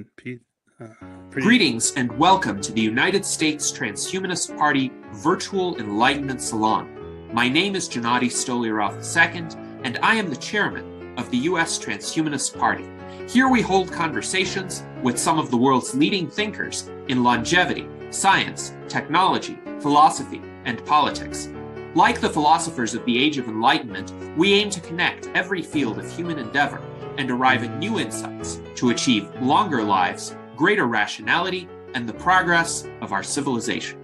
on, Pete. Greetings and welcome to the United States Transhumanist Party Virtual Enlightenment Salon. My name is Gennady Stolyarov II, and I am the chairman of the US Transhumanist Party. Here we hold conversations with some of the world's leading thinkers in longevity, science, technology, philosophy, and politics. Like the philosophers of the Age of Enlightenment, we aim to connect every field of human endeavor and arrive at new insights to achieve longer lives, greater rationality, and the progress of our civilization.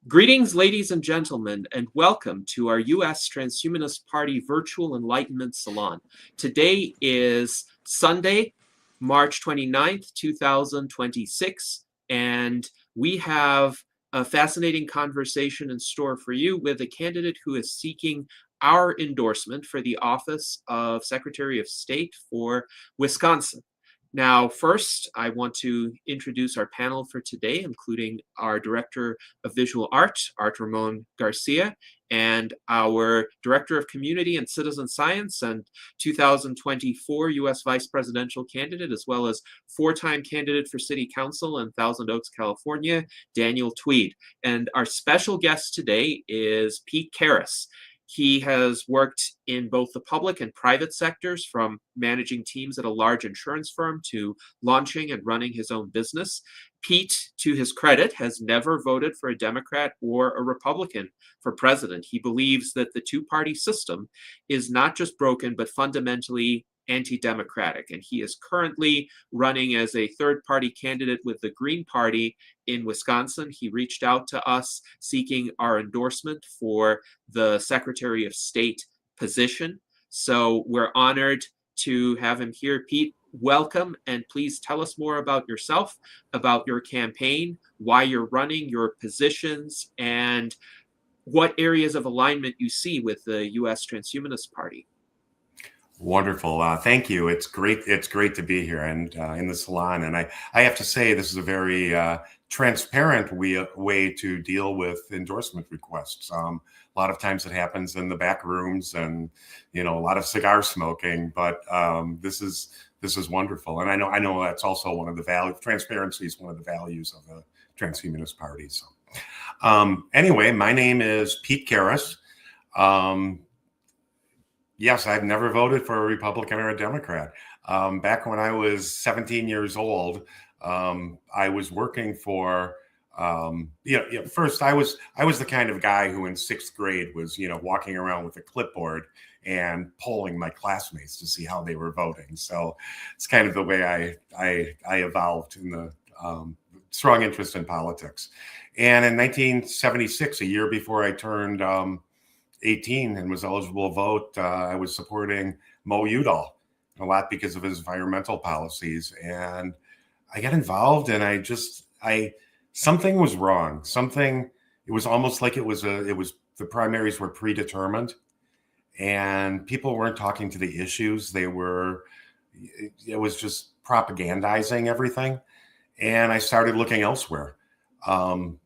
Greetings, ladies and gentlemen, and welcome to our U.S. Transhumanist Party Virtual Enlightenment Salon. Today is Sunday, March 29th, 2026, and we have a fascinating conversation in store for you with a candidate who is seeking our endorsement for the office of Secretary of State for Wisconsin. Now, first, I want to introduce our panel for today, including our Director of Visual Art, Art Ramon Garcia, and our Director of Community and Citizen Science and 2024 U.S. Vice Presidential candidate, as well as four-time candidate for City Council in Thousand Oaks, California, Daniel Tweed. And our special guest today is Pete Karras. He has worked in both the public and private sectors, from managing teams at a large insurance firm to launching and running his own business. Pete, to his credit, has never voted for a Democrat or a Republican for president. He believes that the two-party system is not just broken, but fundamentally anti-democratic. And he is currently running as a third-party candidate with the Green Party in Wisconsin. He reached out to us seeking our endorsement for the Secretary of State position. So we're honored to have him here. Pete, welcome, and please tell us more about yourself, about your campaign, why you're running, your positions, and what areas of alignment you see with the U.S. Transhumanist Party. Wonderful. Thank you. It's great. It's great to be here and in the salon. And I have to say, this is a very transparent way to deal with endorsement requests. A lot of times it happens in the back rooms and, a lot of cigar smoking, but this is wonderful. And I know that's also one of the values. Transparency is one of the values of the Transhumanist Party. So anyway, my name is Pete Karras. Yes, I've never voted for a Republican or a Democrat. Back when I was 17 years old, I was working for, first I was the kind of guy who in sixth grade was, walking around with a clipboard and polling my classmates to see how they were voting. So it's kind of the way I evolved in the strong interest in politics. And in 1976, a year before I turned 18 and was eligible to vote, I was supporting Mo Udall a lot because of his environmental policies. And I got involved and something was wrong. It was almost like the primaries were predetermined and people weren't talking to the issues. It was just propagandizing everything. And I started looking elsewhere. And,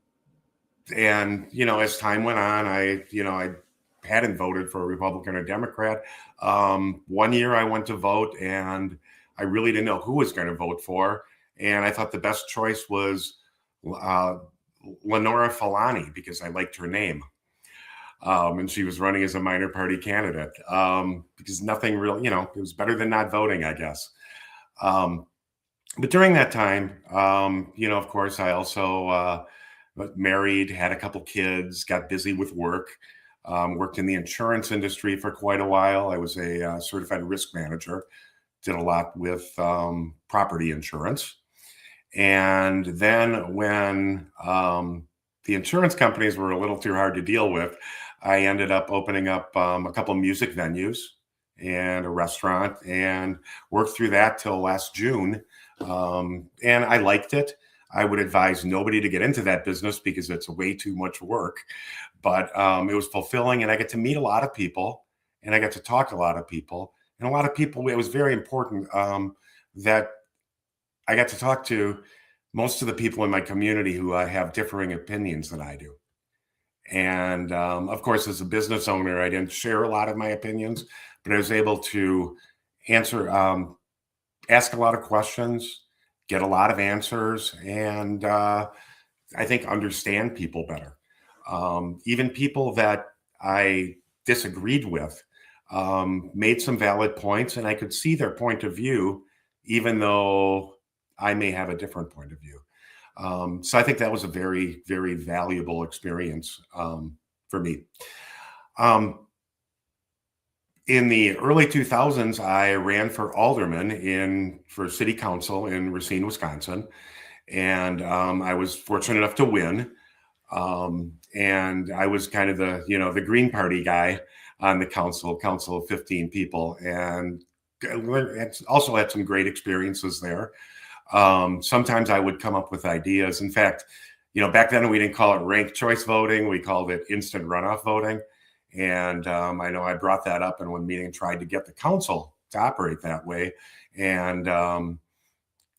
as time went on, I hadn't voted for a Republican or Democrat. 1 year I went to vote and I really didn't know who was going to vote for. And I thought the best choice was Lenora Falani because I liked her name. And she was running as a minor party candidate because nothing really, it was better than not voting, I guess. But during that time, of course, I also married, had a couple kids, got busy with work. Worked in the insurance industry for quite a while. I was a certified risk manager, did a lot with property insurance. And then when the insurance companies were a little too hard to deal with, I ended up opening up a couple music venues and a restaurant and worked through that till last June. And I liked it. I would advise nobody to get into that business because it's way too much work. But it was fulfilling, and I get to meet a lot of people, and I get to talk to a lot of people. And a lot of people, it was very important that I got to talk to most of the people in my community who have differing opinions than I do. And of course, as a business owner, I didn't share a lot of my opinions, but I was able to ask a lot of questions, get a lot of answers, and I think understand people better. Even people that I disagreed with made some valid points, and I could see their point of view, even though I may have a different point of view. So I think that was a very, very valuable experience for me. In the early 2000s, I ran for alderman for city council in Racine, Wisconsin, and I was fortunate enough to win. And I was kind of the Green Party guy on the council of 15 people, and also had some great experiences there. Sometimes I would come up with ideas. In fact, back then we didn't call it ranked choice voting; we called it instant runoff voting. And I know I brought that up in one meeting and tried to get the council to operate that way. And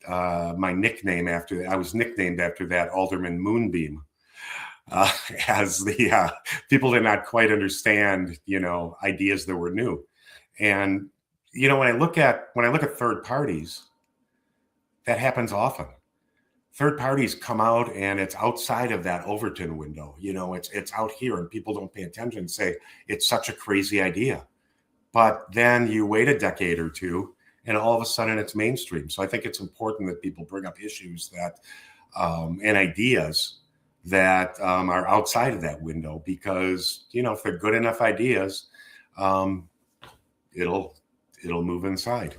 my nickname I was nicknamed after that, Alderman Moonbeam, as the people did not quite understand, ideas that were new. And when I look at third parties, that happens often. Third parties come out and it's outside of that Overton window. It's out here and people don't pay attention and say it's such a crazy idea. But then you wait a decade or two and all of a sudden it's mainstream. So I think it's important that people bring up issues that and ideas that are outside of that window, because if they're good enough ideas, it'll move inside.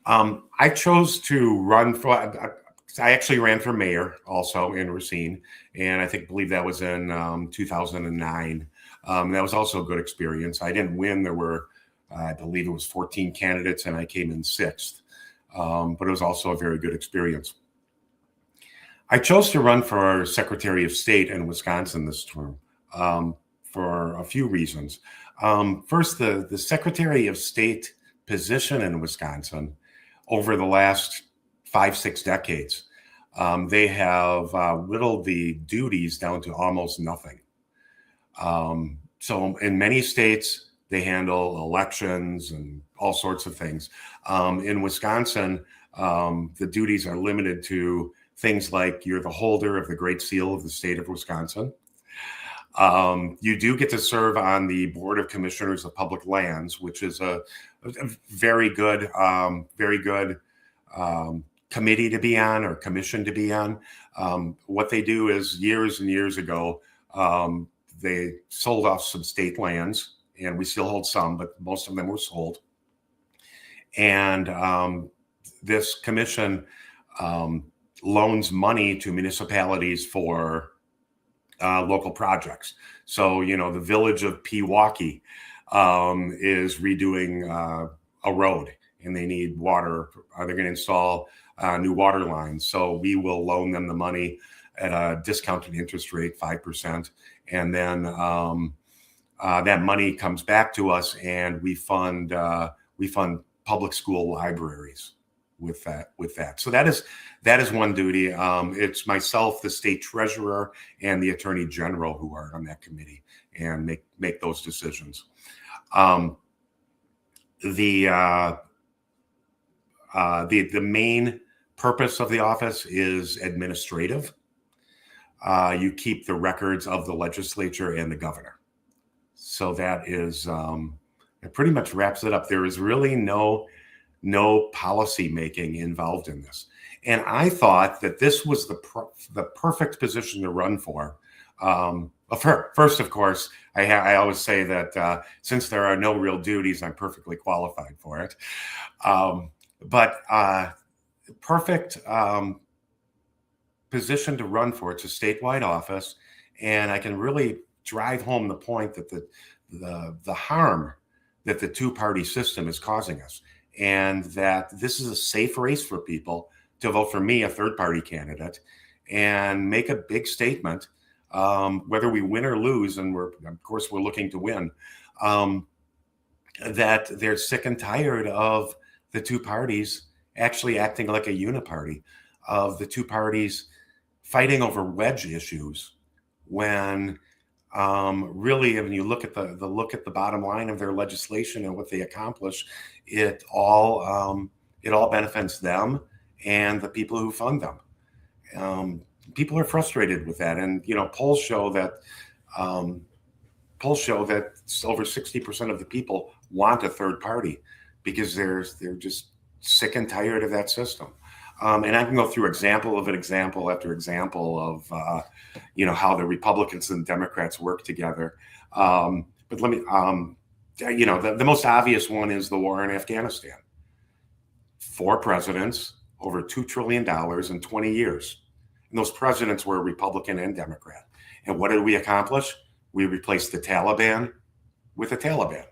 I chose to run for. I actually ran for mayor also in Racine, and I believe that was in 2009. That was also a good experience. I didn't win. There were, I believe it was 14 candidates, and I came in sixth. But it was also a very good experience. I chose to run for Secretary of State in Wisconsin this term for a few reasons. First, the Secretary of State position in Wisconsin over the last 5-6 decades, they have whittled the duties down to almost nothing. So in many states, they handle elections and all sorts of things. In Wisconsin, the duties are limited to things like you're the holder of the Great Seal of the state of Wisconsin. You do get to serve on the Board of Commissioners of Public Lands, which is a very good committee to be on, or commission to be on. What they do is, years and years ago, they sold off some state lands, and we still hold some, but most of them were sold. And this commission loans money to municipalities for local projects. So, the village of Pewaukee is redoing a road, and they need water. They're going to install new water lines. So we will loan them the money at a discounted interest rate, 5%. And then that money comes back to us, and we fund public school libraries with that. So that is one duty. It's myself, the state treasurer, and the attorney general who are on that committee and make those decisions. The main purpose of the office is administrative. You keep the records of the legislature and the governor. So that is, it pretty much wraps it up. There is really no policy making involved in this. And I thought that this was the perfect position to run for. First, of course, I always say that since there are no real duties, I'm perfectly qualified for it. But perfect position to run for. It's a statewide office, and I can really drive home the point that the harm that the two-party system is causing us, and that this is a safe race for people to vote for me, a third-party candidate, and make a big statement, whether we win or lose, and we're looking to win, that they're sick and tired of the two parties actually acting like a uniparty, of the two parties fighting over wedge issues when really, when you look at the bottom line of their legislation and what they accomplish, it all benefits them and the people who fund them. People are frustrated with that, and polls show that over 60% of the people want a third party because they're just sick and tired of that system. And I can go through example after example of how the Republicans and Democrats work together. But let me, the most obvious one is the war in Afghanistan. 4 presidents, over $2 trillion in 20 years. And those presidents were Republican and Democrat. And what did we accomplish? We replaced the Taliban with a Taliban.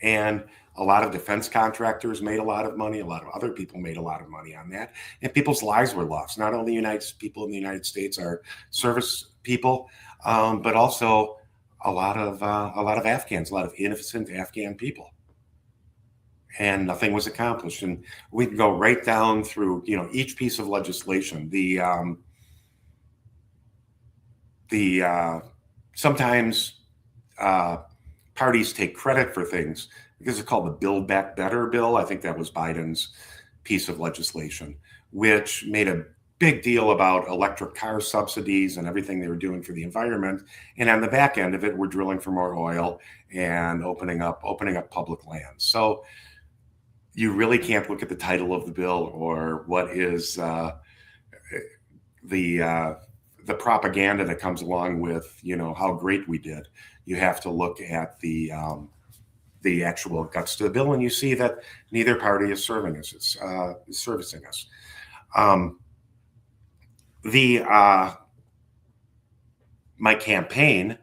And a lot of defense contractors made a lot of money. A lot of other people made a lot of money on that. And people's lives were lost. Not only people in the United States are service people, but also a lot of Afghans, a lot of innocent Afghan people. And nothing was accomplished. And we can go right down through, each piece of legislation. Sometimes parties take credit for things because it's called the Build Back Better bill. I think that was Biden's piece of legislation, which made a big deal about electric car subsidies and everything they were doing for the environment. And on the back end of it, we're drilling for more oil and opening up public lands. So you really can't look at the title of the bill or what is the propaganda that comes along with how great we did. You have to look at the actual guts to the bill, and you see that neither party is serving us. It's servicing us. My campaign,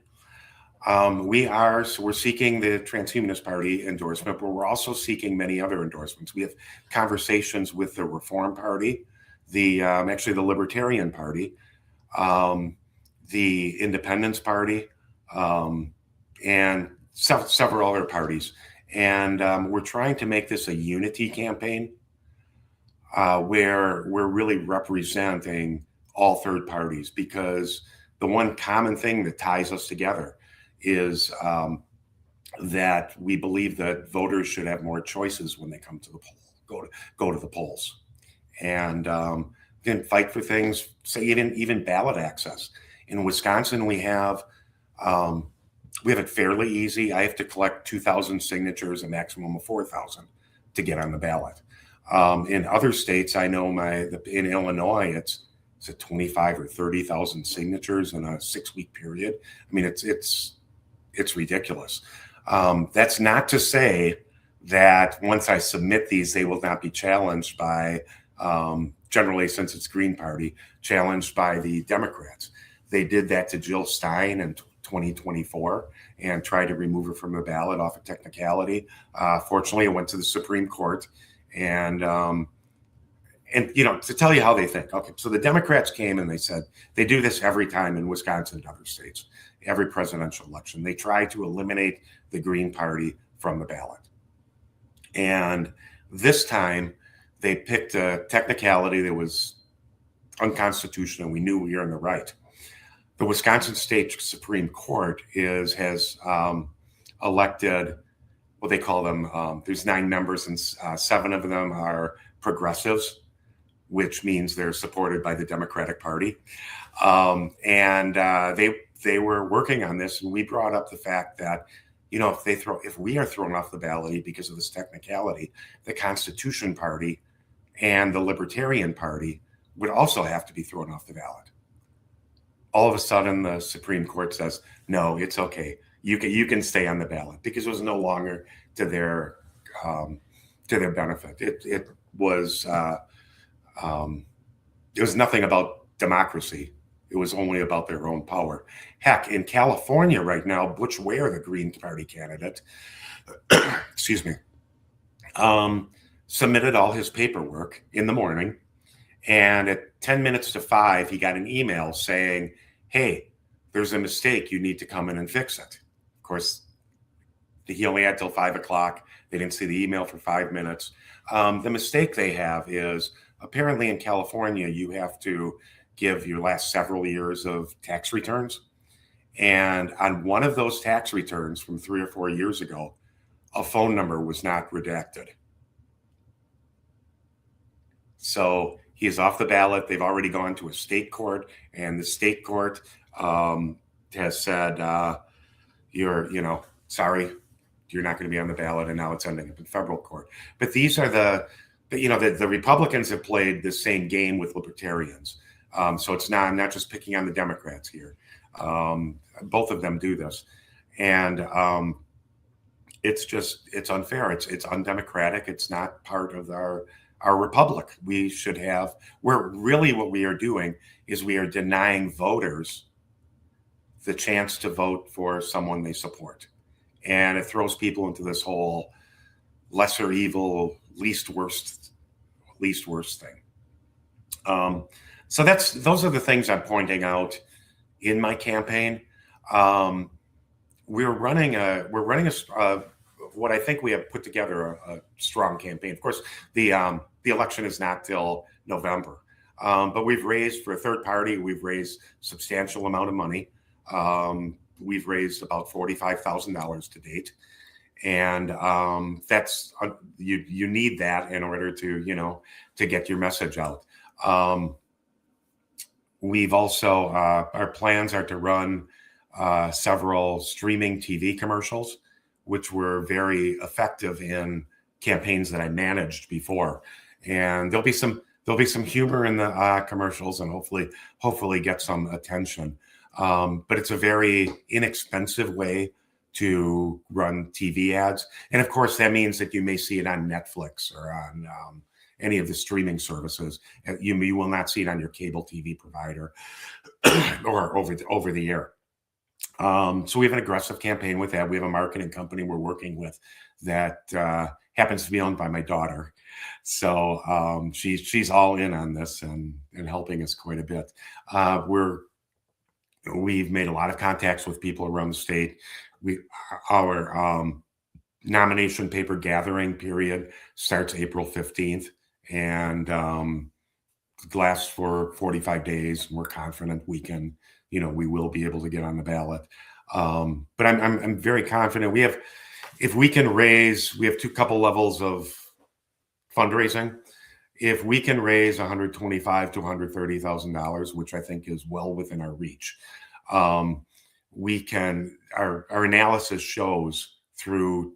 we're seeking the Transhumanist Party endorsement, but we're also seeking many other endorsements. We have conversations with the Reform Party, actually the Libertarian Party, the Independence Party, and several other parties. And we're trying to make this a unity campaign where we're really representing all third parties, because the one common thing that ties us together is that we believe that voters should have more choices when they come to the poll, go to the polls, and then fight for things, say even ballot access. In Wisconsin, we have it fairly easy. I have to collect 2,000 signatures, a maximum of 4,000 to get on the ballot. In other states, I know in Illinois, it's 25 or 30,000 signatures in a 6-week period. I mean, it's ridiculous. That's not to say that once I submit these, they will not be challenged by, generally, since it's Green Party, challenged by the Democrats. They did that to Jill Stein in 2024 and tried to remove her from the ballot off a technicality. Fortunately, it went to the Supreme Court, and to tell you how they think. Okay, so the Democrats came and they said they do this every time in Wisconsin and other states, every presidential election. They try to eliminate the Green Party from the ballot. And this time they picked a technicality that was unconstitutional. We knew we were in the right. The Wisconsin State Supreme Court has elected what they call them. There's 9 members, and 7 of them are progressives, which means they're supported by the Democratic Party. They were working on this, and we brought up the fact that, if we are thrown off the ballot because of this technicality, the Constitution Party and the Libertarian Party would also have to be thrown off the ballot. All of a sudden, the Supreme Court says, no, it's okay. You can stay on the ballot, because it was no longer to their benefit. It was nothing about democracy. It was only about their own power. Heck, in California right now, Butch Ware, the Green Party candidate, excuse me, submitted all his paperwork in the morning, and at 10 minutes to 5, he got an email saying, hey, there's a mistake. You need to come in and fix it. Of course, he only had till 5 o'clock. They didn't see the email for 5 minutes. The mistake they have is, apparently in California, you have to give your last several years of tax returns. And on one of those tax returns from 3 or 4 years ago, a phone number was not redacted. So he is off the ballot. They've already gone to a state court, and the state court has said, sorry, you're not going to be on the ballot, and now it's ending up in federal court. But these are the Republicans have played the same game with libertarians. So it's not, I'm not just picking on the Democrats here. Both of them do this. And it's unfair. It's undemocratic. It's not part of our republic. We should have, what we are doing is we are denying voters the chance to vote for someone they support. And it throws people into this whole lesser evil, least worst thing. So those are the things I'm pointing out in my campaign. We're running what I think we have put together a strong campaign. Of course, the election is not till November, but we've raised, for a third party, we've raised substantial amount of money. We've raised about $45,000 to date, and that's you need that in order to get your message out. We've also our plans are to run several streaming TV commercials, which were very effective in campaigns that I managed before, and there'll be some humor in the commercials, and hopefully get some attention. But it's a very inexpensive way to run TV ads. And of course, that means that you may see it on Netflix or on any of the streaming services. You will not see it on your cable TV provider or over the air. So we have an aggressive campaign with that. We have a marketing company we're working with that happens to be owned by my daughter. So she's all in on this and helping us quite a bit. We've made a lot of contacts with people around the state. Our nomination paper gathering period starts April 15th and lasts for 45 days. We're confident we will be able to get on the ballot. But I'm very confident we have two couple levels of fundraising. If we can raise $125,000 to $130,000, which I think is well within our reach, we can. Our analysis shows through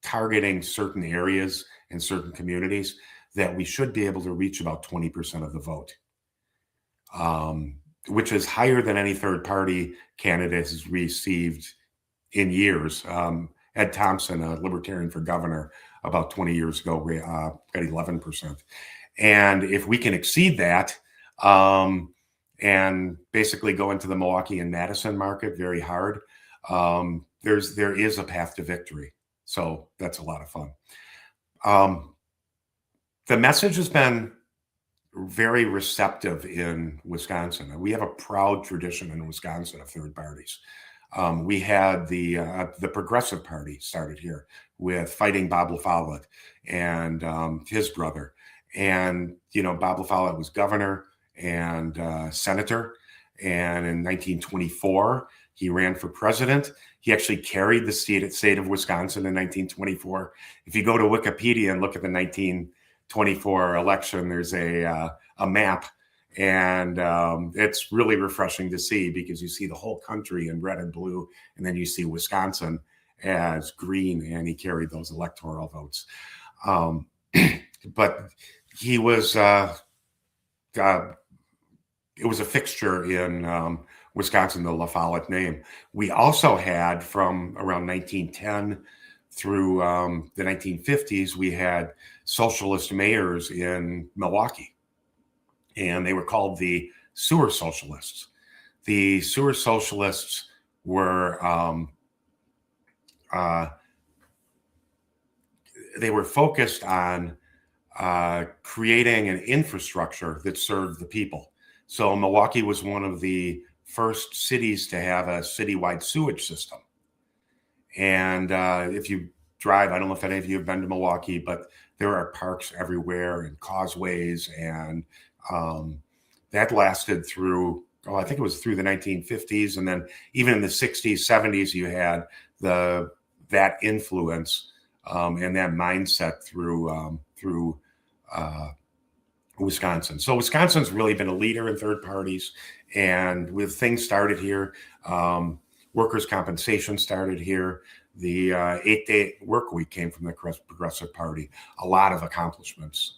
targeting certain areas and certain communities that we should be able to reach about 20% of the vote, which is higher than any third party candidate has received in years. Ed Thompson, a libertarian for governor, about 20 years ago, got 11%. And if we can exceed that and basically go into the Milwaukee and Madison market very hard, there is a path to victory. So that's a lot of fun. The message has been very receptive in Wisconsin. We have a proud tradition in Wisconsin of third parties. We had the Progressive Party started here with fighting Bob LaFollette and his brother. And, Bob LaFollette was governor and senator. And in 1924, he ran for president. He actually carried the state of Wisconsin in 1924. If you go to Wikipedia and look at the 1924 election, there's a map. And it's really refreshing to see because you see the whole country in red and blue, and then you see Wisconsin as green, and he carried those electoral votes. But he was, it was a fixture in Wisconsin, the LaFollette name. We also had from around 1910 through the 1950s, we had socialist mayors in Milwaukee. And they were called the sewer socialists. The sewer socialists were they were focused on creating an infrastructure that served the people. So Milwaukee was one of the first cities to have a citywide sewage system. And if you drive, I don't know if any of you have been to Milwaukee, but there are parks everywhere and causeways, and that lasted through I think it was through the 1950s, and then even in the 60s, 70s, you had that influence and that mindset through Wisconsin. So Wisconsin's really been a leader in third parties, and with things started here, workers' compensation started here. The 8-day work week came from the Progressive Party. A lot of accomplishments.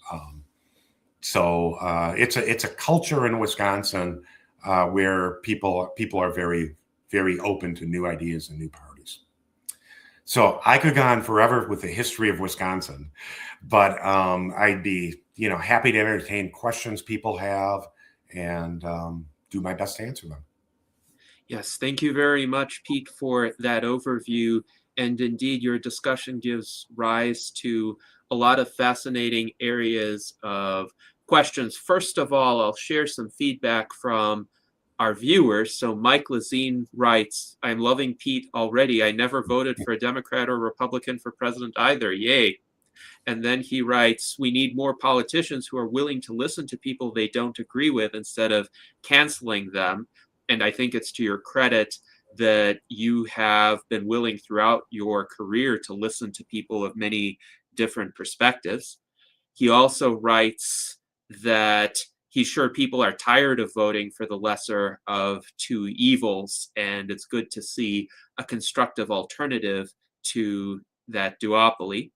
So it's a culture in Wisconsin where people are very, very open to new ideas and new parties. So I could go on forever with the history of Wisconsin, but I'd be happy to entertain questions people have and do my best to answer them. Yes, thank you very much, Pete, for that overview. And indeed, your discussion gives rise to a lot of fascinating areas of questions. First of all, I'll share some feedback from our viewers. So Mike Lazine writes, I'm loving Pete already. I never voted for a Democrat or Republican for president either. Yay. And then he writes, we need more politicians who are willing to listen to people they don't agree with instead of canceling them. And I think it's to your credit that you have been willing throughout your career to listen to people of many different perspectives. He also writes that he's sure people are tired of voting for the lesser of two evils, and it's good to see a constructive alternative to that duopoly.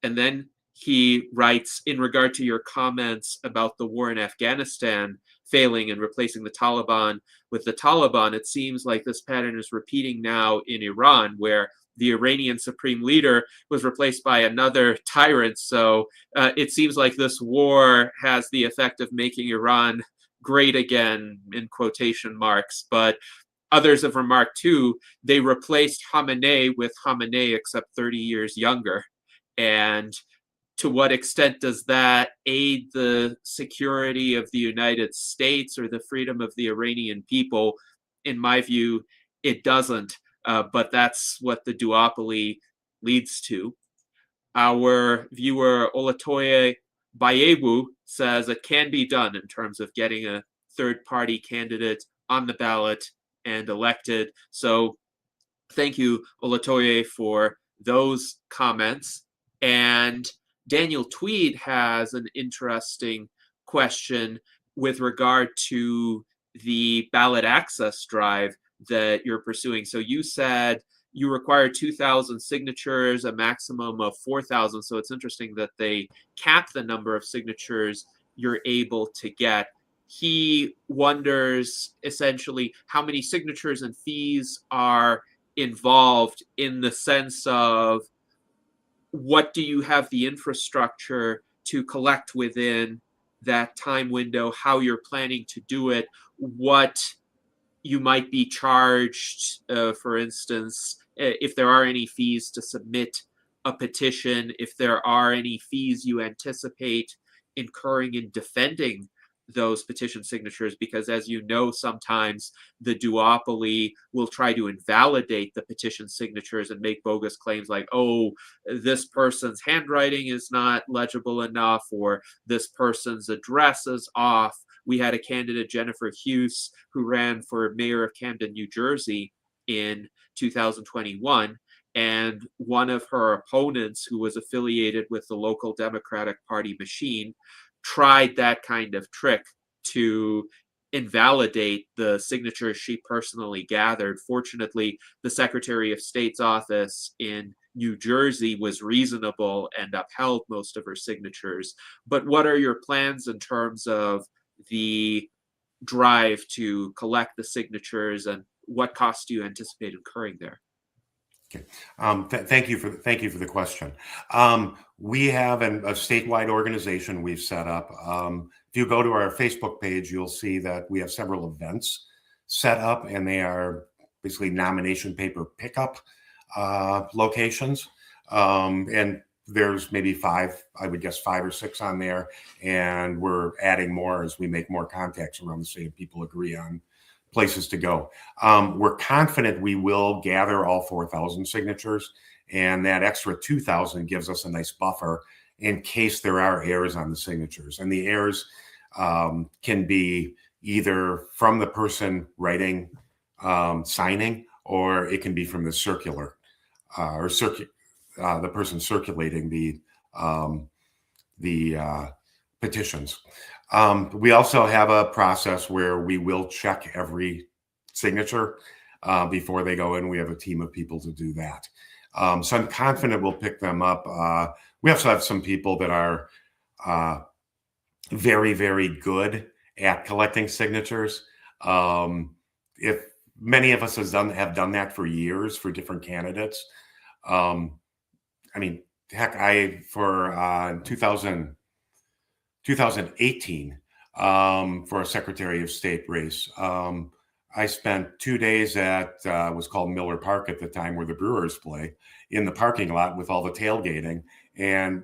And then he writes, in regard to your comments about the war in Afghanistan failing and replacing the Taliban with the Taliban, it seems like this pattern is repeating now in Iran, where the Iranian supreme leader was replaced by another tyrant. So it seems like this war has the effect of making Iran great again, in quotation marks. But others have remarked too, they replaced Khamenei with Khamenei, except 30 years younger. And to what extent does that aid the security of the United States or the freedom of the Iranian people? In my view, it doesn't. But that's what the duopoly leads to. Our viewer Olatoye Bayewu says it can be done in terms of getting a third-party candidate on the ballot and elected. So thank you, Olatoye, for those comments. And Daniel Tweed has an interesting question with regard to the ballot access drive that you're pursuing. So you said you require 2,000 signatures, a maximum of 4,000. So it's interesting that they cap the number of signatures you're able to get. He wonders essentially how many signatures and fees are involved, in the sense of what do you have the infrastructure to collect within that time window, how you're planning to do it, what you might be charged, for instance, if there are any fees to submit a petition, if there are any fees you anticipate incurring in defending those petition signatures, because as you know, sometimes the duopoly will try to invalidate the petition signatures and make bogus claims like, oh, this person's handwriting is not legible enough, or this person's address is off. We had a candidate, Jennifer Hughes, who ran for mayor of Camden, New Jersey in 2021. And one of her opponents, who was affiliated with the local Democratic Party machine, tried that kind of trick to invalidate the signatures she personally gathered. Fortunately, the Secretary of State's office in New Jersey was reasonable and upheld most of her signatures. But what are your plans in terms of the drive to collect the signatures, and what costs do you anticipate incurring there? Okay. Thank you for the question. We have a statewide organization we've set up. If you go to our Facebook page, you'll see that we have several events set up, and they are basically nomination paper pickup locations. And there's maybe 5, I would guess 5 or 6 on there, and we're adding more as we make more contacts around the state and people agree on places to go. We're confident we will gather all 4,000 signatures, and that extra 2,000 gives us a nice buffer in case there are errors on the signatures. And the errors can be either from the person writing, signing, or it can be from the circular or the person circulating the petitions. We also have a process where we will check every signature before they go in. We have a team of people to do that. So I'm confident we'll pick them up. We also have some people that are very, very good at collecting signatures. If many of us have done that for years for different candidates. I mean, heck, for 2018 for a Secretary of State race, I spent 2 days at was called Miller Park at the time, where the Brewers play, in the parking lot with all the tailgating, and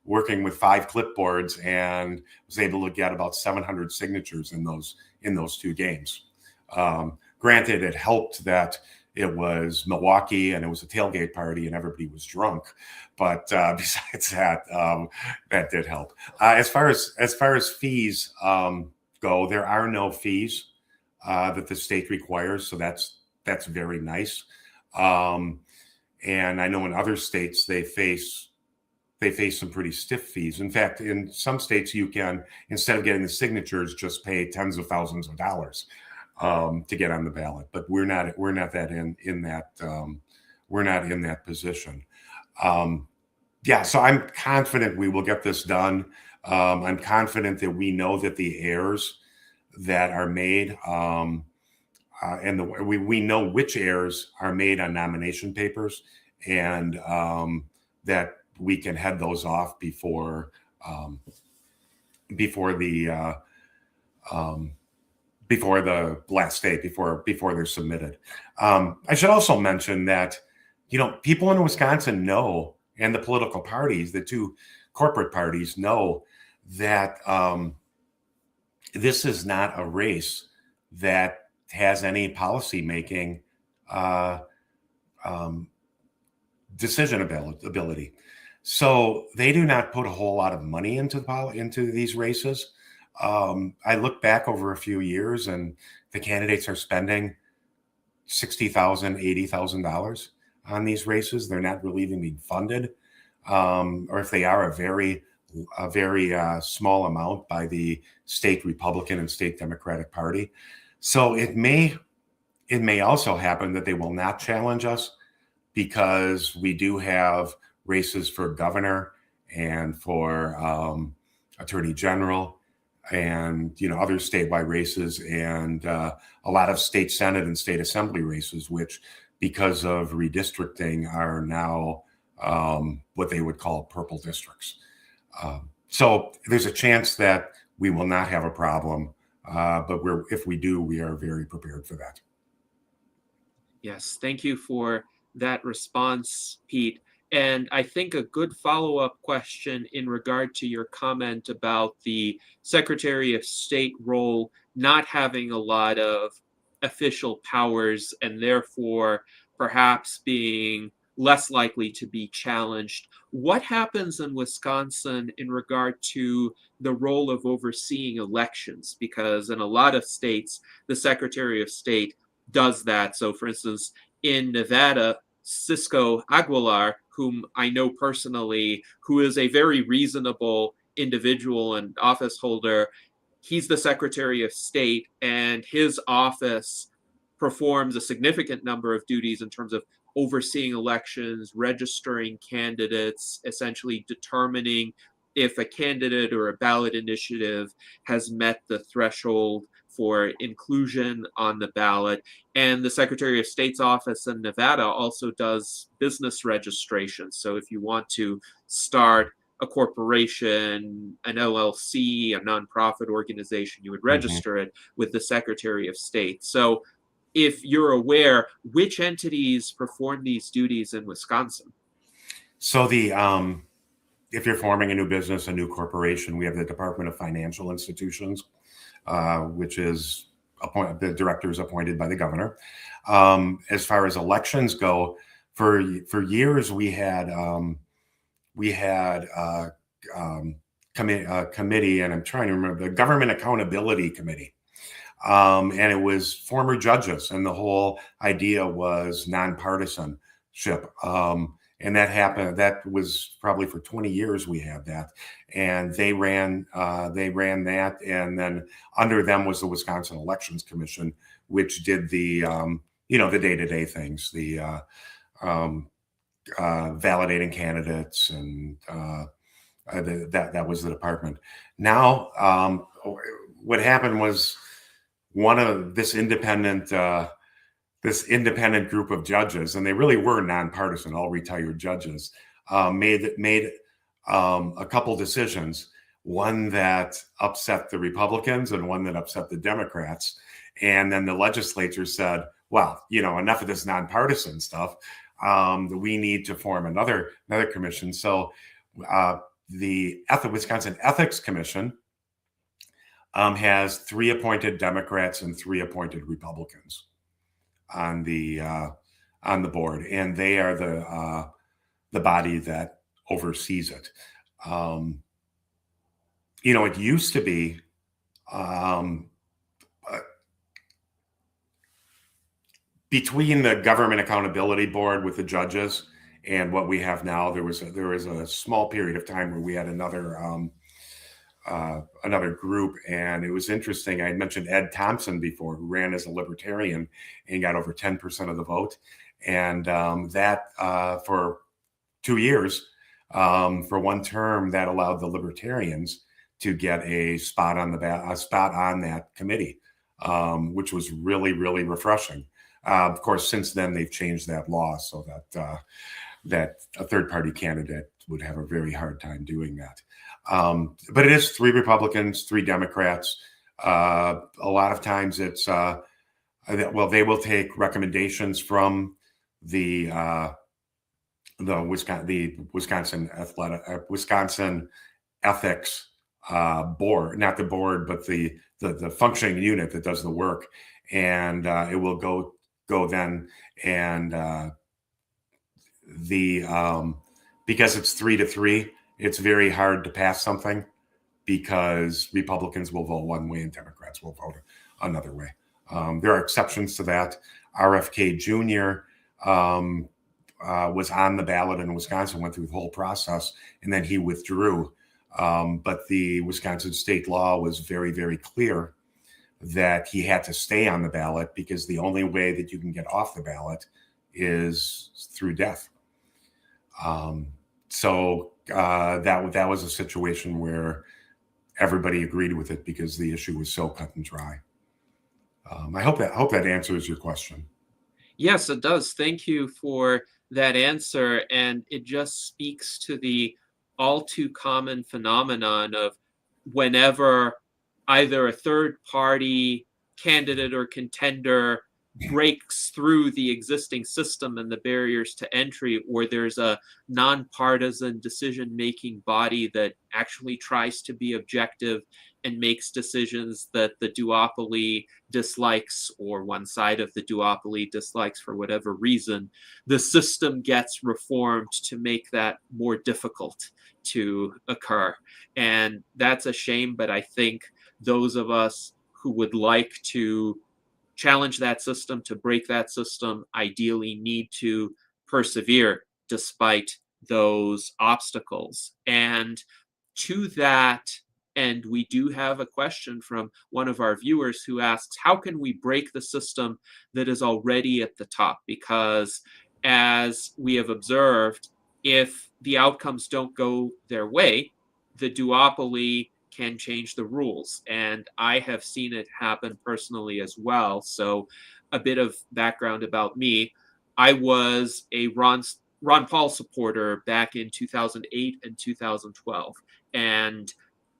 working with 5 clipboards, and was able to get about 700 signatures in those 2 games. Granted, it helped that it was Milwaukee and it was a tailgate party and everybody was drunk, but besides that, that did help. As far as fees go, there are no fees that the state requires, so that's very nice. And I know in other states they face some pretty stiff fees. In fact, in some states you can, instead of getting the signatures, just pay tens of thousands of dollars to get on the ballot. But we're not in that position. So I'm confident we will get this done. I'm confident that we know that the errors that are made, and we know which errors are made on nomination papers, and that we can head those off before the last day, before they're submitted. I should also mention that people in Wisconsin know, and the political parties, the 2 corporate parties, know that this is not a race that has any policy making decision ability. So they do not put a whole lot of money into these races. I look back over a few years, and the candidates are spending $60,000, $80,000 on these races. They're not really even being funded, or if they are, a very small amount by the state Republican and state Democratic Party. So it may also happen that they will not challenge us, because we do have races for governor and for attorney general, and other statewide races, and a lot of state senate and state assembly races, which, because of redistricting, are now what they would call purple districts. So there's a chance that we will not have a problem, but if we do, we are very prepared for that. Yes, thank you for that response, Pete. And I think a good follow-up question in regard to your comment about the Secretary of State role not having a lot of official powers, and therefore perhaps being less likely to be challenged. What happens in Wisconsin in regard to the role of overseeing elections? Because in a lot of states, the Secretary of State does that. So, for instance, in Nevada, Cisco Aguilar, whom I know personally, who is a very reasonable individual and office holder, he's the Secretary of State, and his office performs a significant number of duties in terms of overseeing elections, registering candidates, essentially determining if a candidate or a ballot initiative has met the threshold for inclusion on the ballot. And the Secretary of State's office in Nevada also does business registration. So if you want to start a corporation, an LLC, a nonprofit organization, you would register it with the Secretary of State. So if you're aware, which entities perform these duties in Wisconsin? So if you're forming a new business, a new corporation, we have the Department of Financial Institutions, which is the directors appointed by the governor. As far as elections go, for years we had a committee, and I'm trying to remember, the Government Accountability Committee, And it was former judges, and the whole idea was nonpartisanship. And that happened. That was probably for 20 years we had that, and they ran that, and then under them was the Wisconsin Elections Commission, which did the the day-to-day things, the validating candidates, and that was the department. Now, what happened was one of this independent group of judges, and they really were nonpartisan, all retired judges, made a couple decisions, one that upset the Republicans and one that upset the Democrats. And then the legislature said, well, enough of this nonpartisan stuff. We need to form another commission. So the Wisconsin Ethics Commission has 3 appointed Democrats and 3 appointed Republicans on the board, and they are the body that oversees it. It used to be between the Government Accountability Board with the judges and what we have now. There was a small period of time where we had another group, and it was interesting. I had mentioned Ed Thompson before, who ran as a libertarian and got over 10% of the vote, and that for 2 years, for one term, that allowed the libertarians to get a spot on that committee, which was really, really refreshing. Of course, since then they've changed that law so that a third-party candidate would have a very hard time doing that. But it is 3 Republicans, 3 Democrats. A lot of times it's they will take recommendations from the Wisconsin Ethics Board, not the board, but the functioning unit that does the work, and it will go then, and because it's 3-3. It's very hard to pass something because Republicans will vote one way and Democrats will vote another way. There are exceptions to that. RFK Jr. Was on the ballot in Wisconsin, went through the whole process, and then he withdrew. But the Wisconsin state law was very, very clear that he had to stay on the ballot because the only way that you can get off the ballot is through death. So that was a situation where everybody agreed with it because the issue was so cut and dry. I hope that answers your question. Yes, it does. Thank you for that answer. And it just speaks to the all too common phenomenon of whenever either a third party candidate or contender breaks through the existing system and the barriers to entry, or there's a nonpartisan decision-making body that actually tries to be objective and makes decisions that the duopoly dislikes, or one side of the duopoly dislikes for whatever reason, the system gets reformed to make that more difficult to occur. And that's a shame, but I think those of us who would like to challenge that system, to break that system, ideally need to persevere despite those obstacles. And to that end, we do have a question from one of our viewers who asks, how can we break the system that is already at the top? Because as we have observed, if the outcomes don't go their way, the duopoly can change the rules. And I have seen it happen personally as well. So a bit of background about me. I was a Ron Paul supporter back in 2008 and 2012. And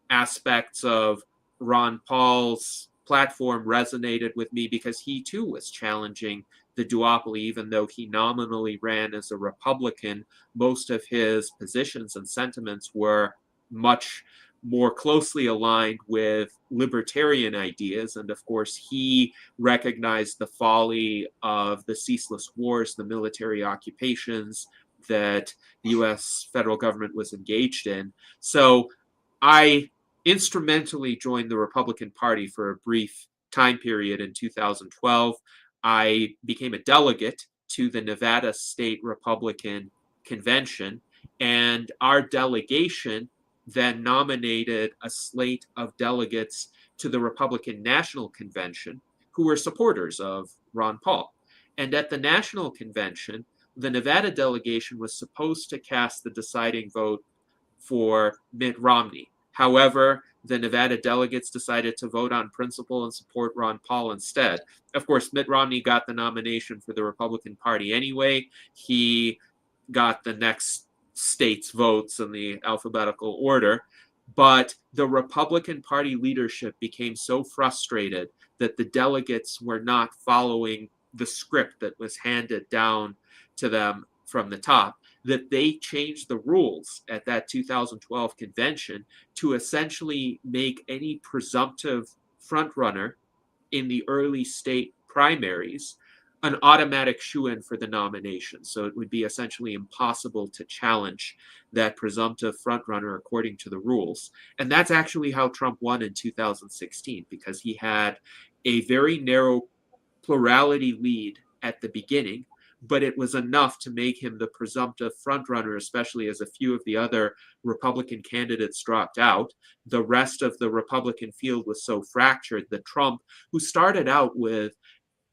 aspects of Ron Paul's platform resonated with me because he too was challenging the duopoly. Even though he nominally ran as a Republican, most of his positions and sentiments were much more closely aligned with libertarian ideas. And of course, he recognized the folly of the ceaseless wars, the military occupations that the US federal government was engaged in. So I instrumentally joined the Republican Party for a brief time period in 2012, I became a delegate to the Nevada State Republican Convention, and our delegation then nominated a slate of delegates to the Republican National Convention who were supporters of Ron Paul. And at the National Convention, the Nevada delegation was supposed to cast the deciding vote for Mitt Romney. However, the Nevada delegates decided to vote on principle and support Ron Paul instead. Of course, Mitt Romney got the nomination for the Republican Party anyway. He got the next state's votes in the alphabetical order. But the Republican Party leadership became so frustrated that the delegates were not following the script that was handed down to them from the top, that they changed the rules at that 2012 convention to essentially make any presumptive frontrunner in the early state primaries an automatic shoo-in for the nomination. So it would be essentially impossible to challenge that presumptive frontrunner according to the rules. And that's actually how Trump won in 2016, because he had a very narrow plurality lead at the beginning, but it was enough to make him the presumptive frontrunner, especially as a few of the other Republican candidates dropped out. The rest of the Republican field was so fractured that Trump, who started out with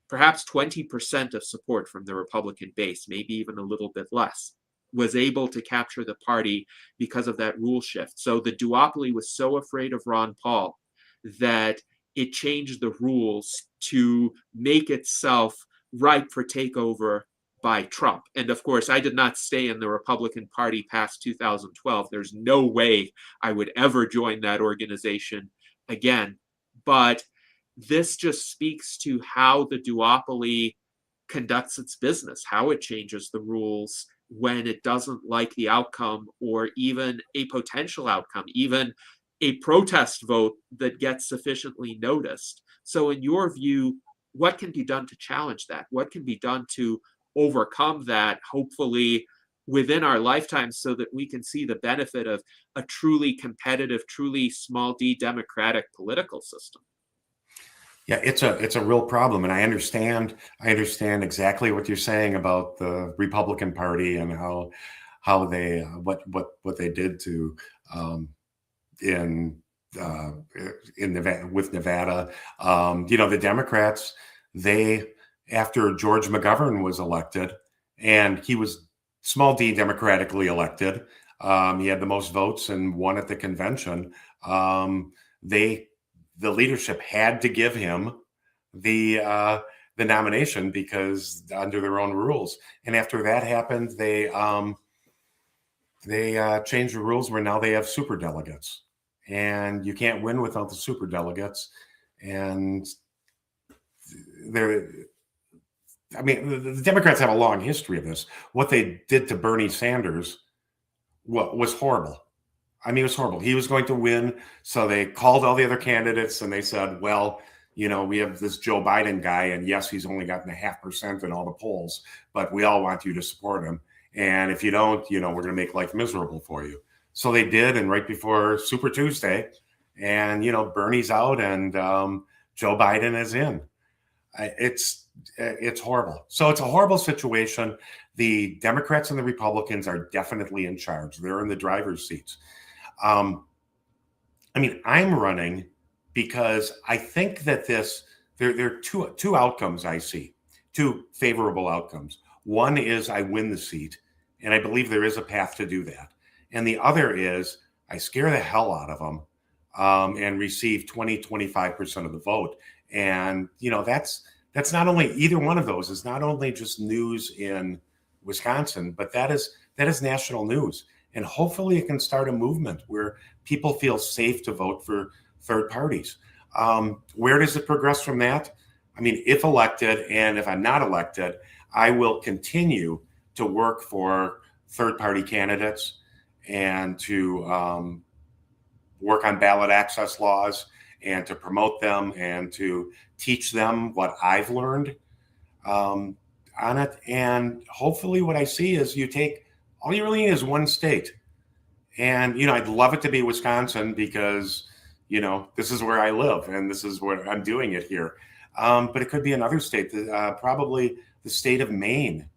perhaps 20% of support from the Republican base, maybe even a little bit less, was able to capture the party because of that rule shift. So the duopoly was so afraid of Ron Paul that it changed the rules to make itself ripe for takeover by Trump. And of course, I did not stay in the Republican Party past 2012. There's no way I would ever join that organization again. But this just speaks to how the duopoly conducts its business, how it changes the rules when it doesn't like the outcome or even a potential outcome, even a protest vote that gets sufficiently noticed. So in your view, what can be done to challenge that? What can be done to overcome that, hopefully within our lifetime, so that we can see the benefit of a truly competitive, truly small d democratic political system? Yeah, it's a real problem, and I understand exactly what you're saying about the Republican Party and how they what they did to in Nevada, with Nevada. The Democrats, they, after George McGovern was elected, and he was small d democratically elected, he had the most votes and won at the convention. The leadership had to give him the nomination because under their own rules. And after that happened, they changed the rules where now they have super delegates, and you can't win without the super delegates. And the Democrats have a long history of this. What they did to Bernie Sanders was horrible. I mean, it was horrible. He was going to win. So they called all the other candidates and they said, well, we have this Joe Biden guy, and yes, he's only gotten 0.5% in all the polls, but we all want you to support him. And if you don't, we're going to make life miserable for you. So they did. And right before Super Tuesday, and, Bernie's out and Joe Biden is in. It's horrible. So it's a horrible situation. The Democrats and the Republicans are definitely in charge. They're in the driver's seats. I'm running because I think that there are two outcomes I see, two favorable outcomes. One is I win the seat, and I believe there is a path to do that. And the other is I scare the hell out of them and receive 20-25% of the vote. And, that's not only, either one of those is not only just news in Wisconsin, but that is national news. And hopefully it can start a movement where people feel safe to vote for third parties. Where does it progress from that? If elected, and if I'm not elected, I will continue to work for third party candidates and to work on ballot access laws and to promote them and to teach them what I've learned on it. And hopefully what I see is all you really need is one state. And, I'd love it to be Wisconsin because, this is where I live and this is what I'm doing it here. But it could be another state. Probably the state of Maine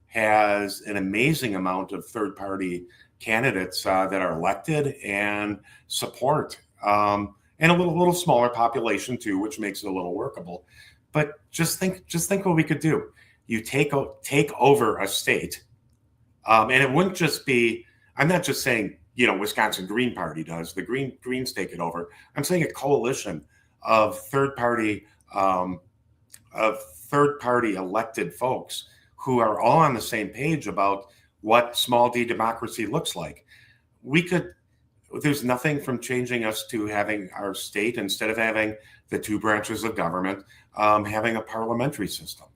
has an amazing amount of third-party candidates that are elected and support, and a little smaller population too, which makes it a little workable. But just think what we could do. You take over a state, and it wouldn't just be. I'm not just saying Wisconsin Green Party does. The Greens take it over. I'm saying a coalition of third-party elected folks who are all on the same page about what small d democracy looks like. There's nothing from changing us to having our state, instead of having the two branches of government, having a parliamentary system.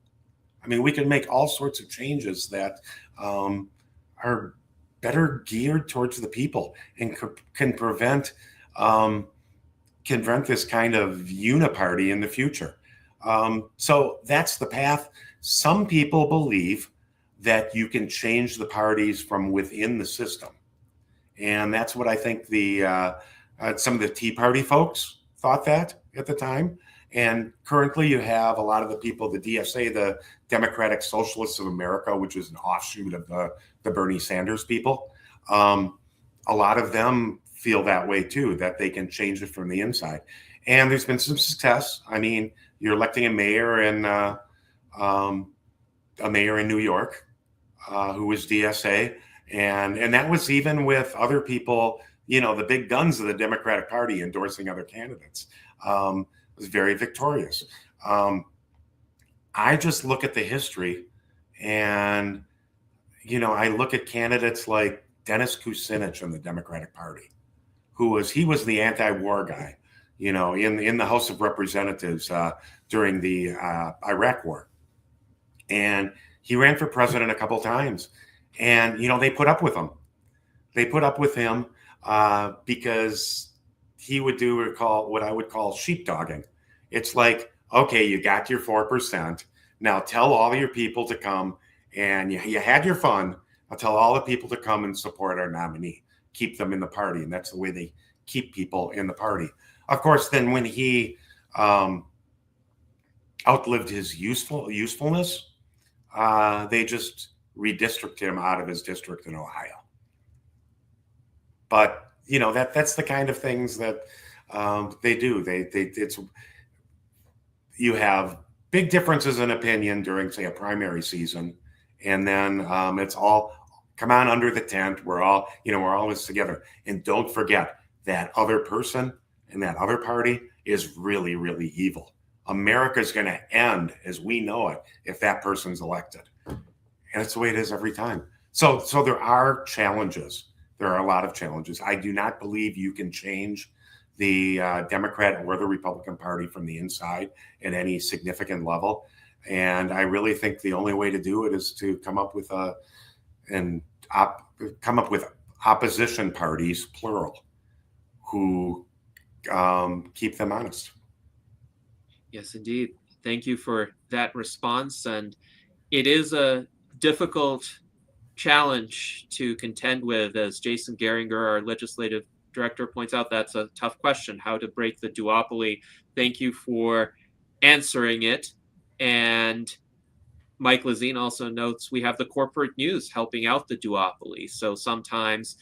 I mean, we can make all sorts of changes that are better geared towards the people and can prevent this kind of uniparty in the future. So that's the path. Some people believe that you can change the parties from within the system. And that's what I think some of the Tea Party folks thought that at the time. And currently you have a lot of the people, the DSA, the Democratic Socialists of America, which is an offshoot of the Bernie Sanders people. A lot of them feel that way too, that they can change it from the inside. And there's been some success. I mean, you're electing a mayor in New York who was DSA. And that was even with other people, the big guns of the Democratic Party endorsing other candidates. It was very victorious. I just look at the history and, I look at candidates like Dennis Kucinich in the Democratic Party, he was the anti-war guy, in the House of Representatives during the Iraq War. And he ran for president a couple times. And, they put up with him. They put up with him because he would do what I would call sheepdogging. It's like, okay, you got your 4%. Now tell all your people to come, and you had your fun. I'll tell all the people to come and support our nominee. Keep them in the party. And that's the way they keep people in the party. Of course, then when he outlived his usefulness, they just redistricted him out of his district in Ohio. But that's the kind of things that they do. You have big differences in opinion during, say, a primary season, and then it's all come on under the tent. We're all always together, and don't forget that other person and that other party is really, really evil. America's going to end as we know it if that person's elected. And that's the way it is every time. So there are challenges. There are a lot of challenges. I do not believe you can change the Democrat or the Republican Party from the inside at any significant level. And I really think the only way to do it is to come up with opposition parties, plural, who keep them honest. Yes, indeed. Thank you for that response. And it is a difficult challenge to contend with. As Jason Geringer, our legislative director, points out, that's a tough question, how to break the duopoly. Thank you for answering it. And Mike Lazine also notes we have the corporate news helping out the duopoly. So sometimes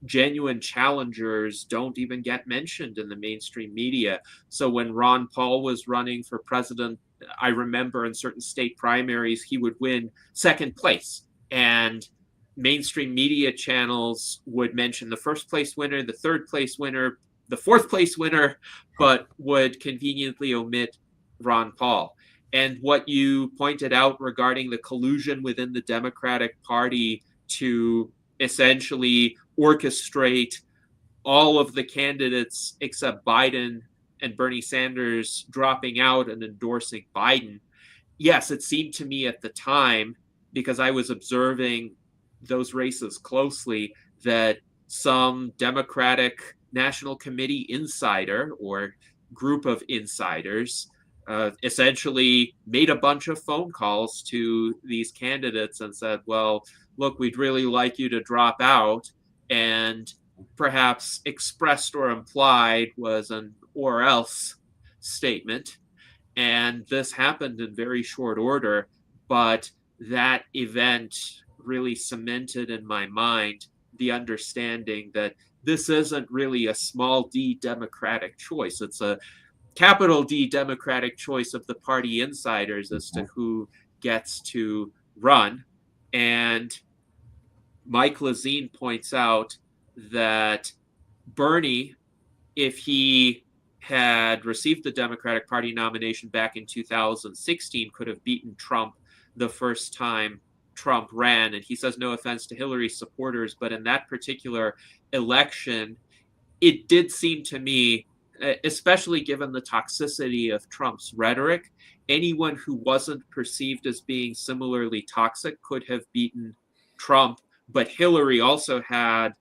genuine challengers don't even get mentioned in the mainstream media. So when Ron Paul was running for president, I remember in certain state primaries, he would win second place. And mainstream media channels would mention the first place winner, the third place winner, the fourth place winner, but would conveniently omit Ron Paul. And what you pointed out regarding the collusion within the Democratic Party to essentially orchestrate all of the candidates except Biden and Bernie Sanders dropping out and endorsing Biden. Yes, it seemed to me at the time, because I was observing those races closely, that some Democratic National Committee insider or group of insiders essentially made a bunch of phone calls to these candidates and said, well, look, we'd really like you to drop out. And perhaps expressed or implied was an or else statement. And this happened in very short order, but that event really cemented in my mind the understanding that this isn't really a small d democratic choice. It's a capital D democratic choice of the party insiders as to who gets to run. And Mike Lazine points out that Bernie, if he had received the Democratic Party nomination back in 2016, could have beaten Trump the first time Trump ran. And he says, no offense to Hillary supporters, but in that particular election, it did seem to me, especially given the toxicity of Trump's rhetoric, anyone who wasn't perceived as being similarly toxic could have beaten Trump. But Hillary also had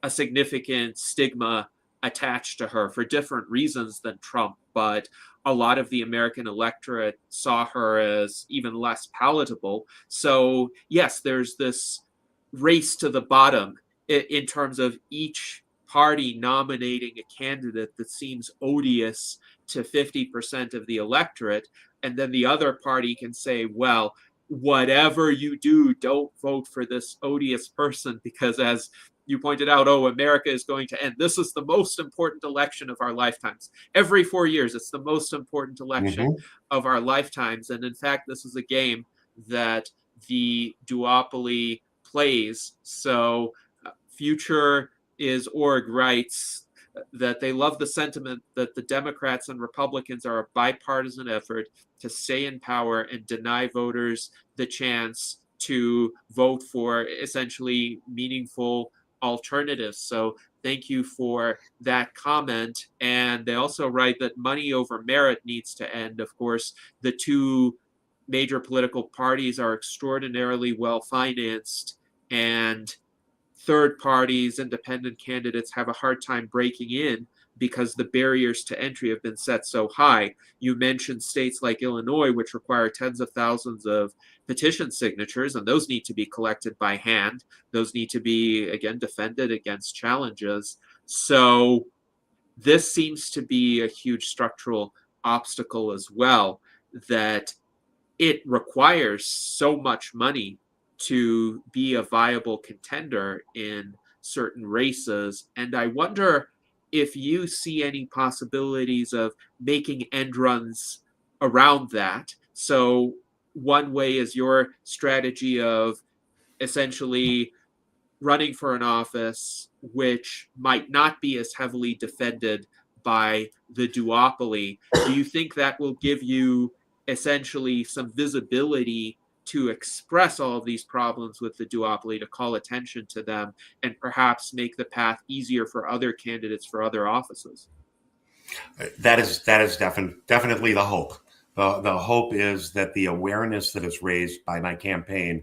a significant stigma attached to her for different reasons than Trump. But a lot of the American electorate saw her as even less palatable. So, yes, there's this race to the bottom in terms of each party nominating a candidate that seems odious to 50% of the electorate. And then the other party can say, well, whatever you do, don't vote for this odious person because, as you pointed out, oh, America is going to end. This is the most important election of our lifetimes. Every 4 years, it's the most important election of our lifetimes. And in fact, this is a game that the duopoly plays. So Future is org writes that they love the sentiment that the Democrats and Republicans are a bipartisan effort to stay in power and deny voters the chance to vote for essentially meaningful alternatives. So thank you for that comment. And they also write that money over merit needs to end. Of course, the two major political parties are extraordinarily well financed, and third parties, independent candidates have a hard time breaking in because the barriers to entry have been set so high. You mentioned states like Illinois, which require tens of thousands of petition signatures, and those need to be collected by hand. Those need to be, again, defended against challenges. So this seems to be a huge structural obstacle as well, that it requires so much money to be a viable contender in certain races. And I wonder if you see any possibilities of making end runs around that. So, one way is your strategy of essentially running for an office which might not be as heavily defended by the duopoly. Do you think that will give you essentially some visibility to express all of these problems with the duopoly, to call attention to them, and perhaps make the path easier for other candidates for other offices? That is definitely the hope. The hope is that the awareness that is raised by my campaign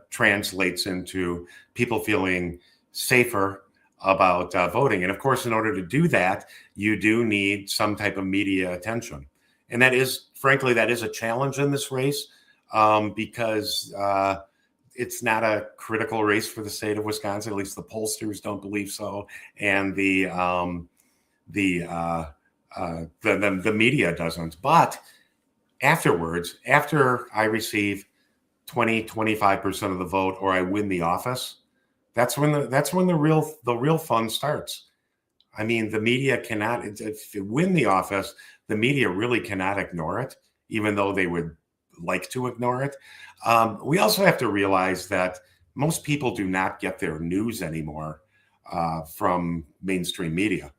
translates into people feeling safer about voting. And of course, in order to do that, you do need some type of media attention. And that is, frankly, that is a challenge in this race because it's not a critical race for the state of Wisconsin. At least the pollsters don't believe so, and the media doesn't. But afterwards, after I receive 20-25% of the vote, or I win the office, that's when the real fun starts. I mean, the media cannot, if you win the office, the media really cannot ignore it, even though they would like to ignore it. We also have to realize that most people do not get their news anymore from mainstream media.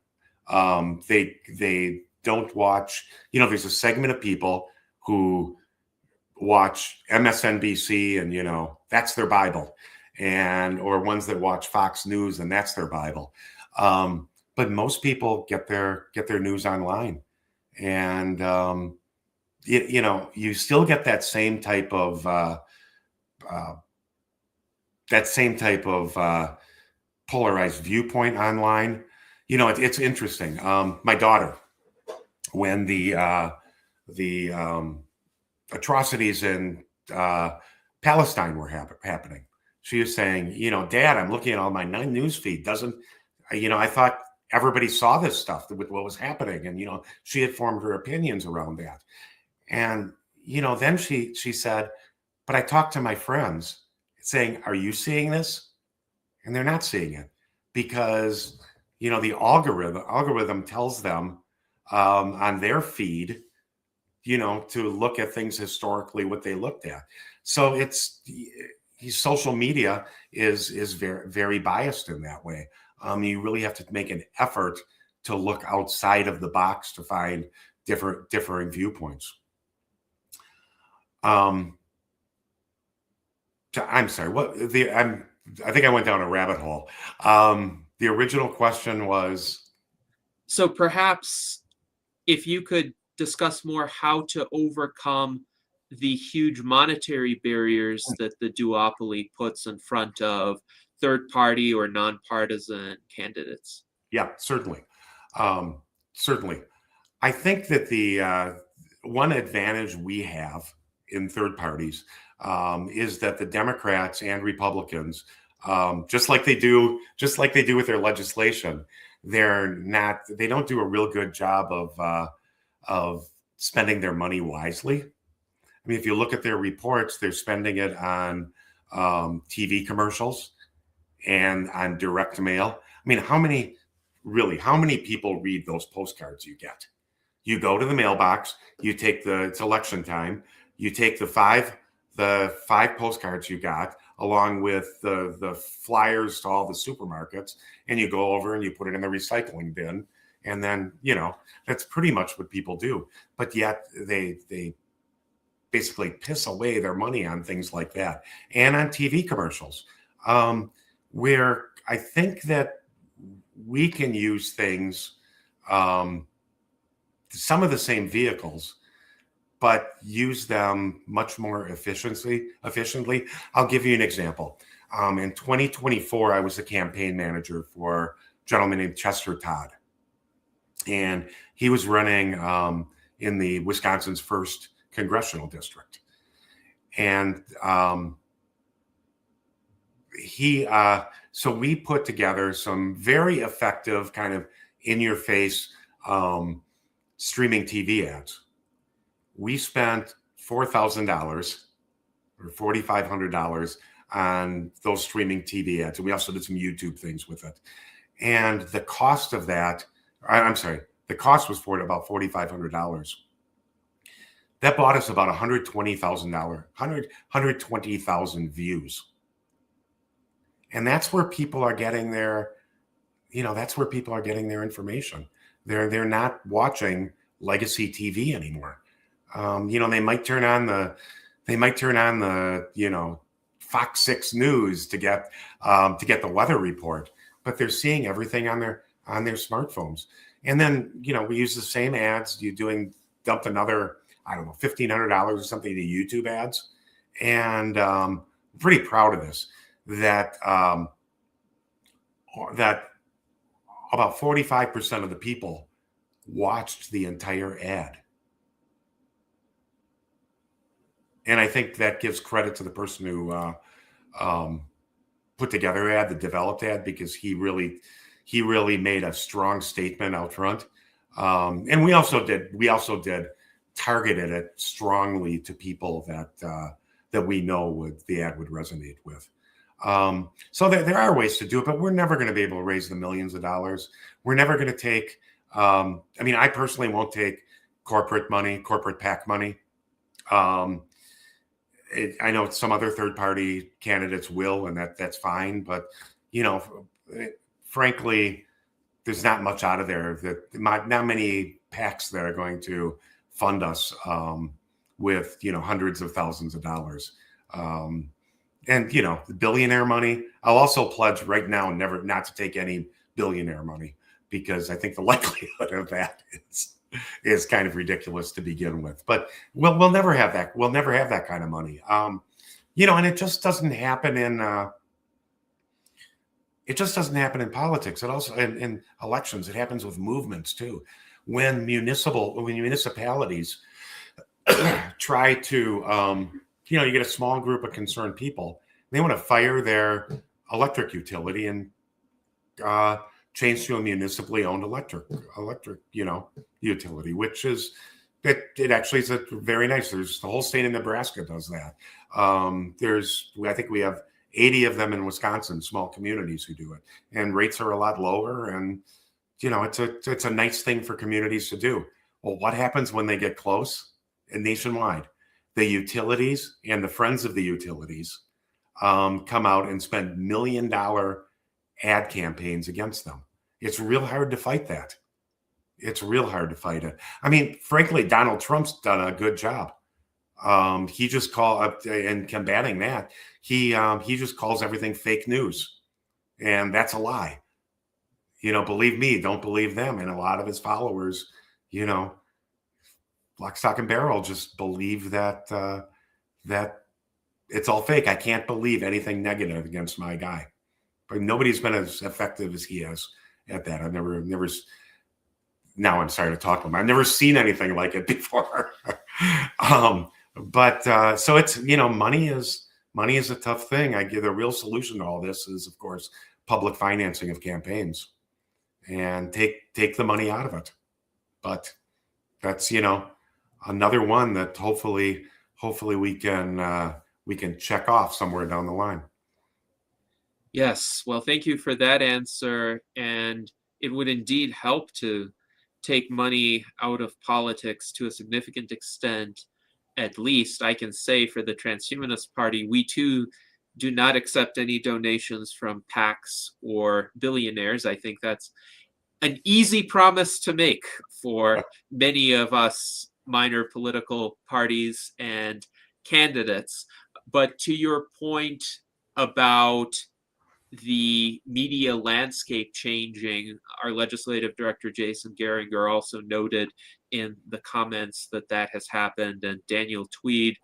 They don't watch, there's a segment of people who watch MSNBC and, that's their Bible, or ones that watch Fox News and that's their Bible. But most people get their news online, and you still get that same type of polarized viewpoint online. It's interesting. My daughter, when the atrocities in Palestine were happening, she was saying, Dad, I'm looking at all my news feed. I thought everybody saw this stuff with what was happening. And, she had formed her opinions around that. And, then she said, but I talked to my friends saying, are you seeing this? And they're not seeing it because, the algorithm tells them on their feed, to look at things historically, what they looked at. So social media is very, very biased in that way. You really have to make an effort to look outside of the box to find differing viewpoints. I'm sorry. I think I went down a rabbit hole. The original question was. So perhaps if you could discuss more how to overcome the huge monetary barriers that the duopoly puts in front of third party or nonpartisan candidates. Yeah, certainly. Certainly. I think that the one advantage we have in third parties is that the Democrats and Republicans, just like they do with their legislation, they don't do a real good job of spending their money wisely. I mean, if you look at their reports, they're spending it on TV commercials and on direct mail. I mean, how many people read those postcards you get? You go to the mailbox, it's election time, you take the five postcards you got along with the flyers to all the supermarkets, and you go over and you put it in the recycling bin. And then, that's pretty much what people do. But yet they basically piss away their money on things like that and on TV commercials, where I think that we can use things, some of the same vehicles, but use them much more efficiently. I'll give you an example. In 2024, I was a campaign manager for a gentleman named Chester Todd. And he was running in the Wisconsin's first congressional district. And so we put together some very effective kind of in-your-face streaming TV ads. We spent $4,000 or $4,500 on those streaming TV ads. And we also did some YouTube things with it. And the cost of that, the cost was for about $4,500. That bought us about $120,000 views. And that's where people are getting their information. They're not watching legacy TV anymore. They might turn on the Fox 6 News to get the weather report, but they're seeing everything on their smartphones. And then, we use the same ads. Dumped another, $1,500 or something to YouTube ads. And I'm pretty proud of this, that about 45% of the people watched the entire ad. And I think that gives credit to the person who put together ad, the developed ad, because he really made a strong statement out front. And we also targeted it strongly to people that we know the ad would resonate with. So there are ways to do it, but we're never going to be able to raise the millions of dollars. We're never going to take, I personally won't take corporate PAC money. I know some other third-party candidates will, and that's fine. But, frankly, there's not much out of there. Not many PACs that are going to fund us with, hundreds of thousands of dollars. And, the billionaire money, I'll also pledge right now not to take any billionaire money, because I think the likelihood of that is kind of ridiculous to begin with. But we'll never have that. We'll never have that kind of money. And it just doesn't happen in politics. It also in elections. It happens with movements too. When municipalities try to, you get a small group of concerned people They want to fire their electric utility and change to a municipally owned electric, utility, which is it actually is a very nice. There's the whole state of Nebraska does that. I think we have 80 of them in Wisconsin, small communities who do it, and rates are a lot lower. And it's a nice thing for communities to do. Well, what happens when they get close and nationwide? The utilities and the friends of the utilities come out and spend $1 million ad campaigns against them. It's real hard to fight that. It's real hard to fight it. I mean, frankly, Donald Trump's done a good job. He just in combating that. He just calls everything fake news, and that's a lie. Believe me, don't believe them. And a lot of his followers, lock, stock, and barrel, just believe that that it's all fake. I can't believe anything negative against my guy. But nobody's been as effective as he has at that. I've never. Now I'm sorry to talk to him. I've never seen anything like it before. So it's money is a tough thing. The real solution to all this is, of course, public financing of campaigns, and take the money out of it. But that's another one that hopefully we can check off somewhere down the line. Yes, well, thank you for that answer. And it would indeed help to take money out of politics to a significant extent. At least I can say for the Transhumanist Party, we too do not accept any donations from PACs or billionaires. I think that's an easy promise to make for many of us minor political parties and candidates. But to your point about the media landscape changing, our legislative director, Jason Geringer, also noted in the comments that has happened. And Daniel Tweed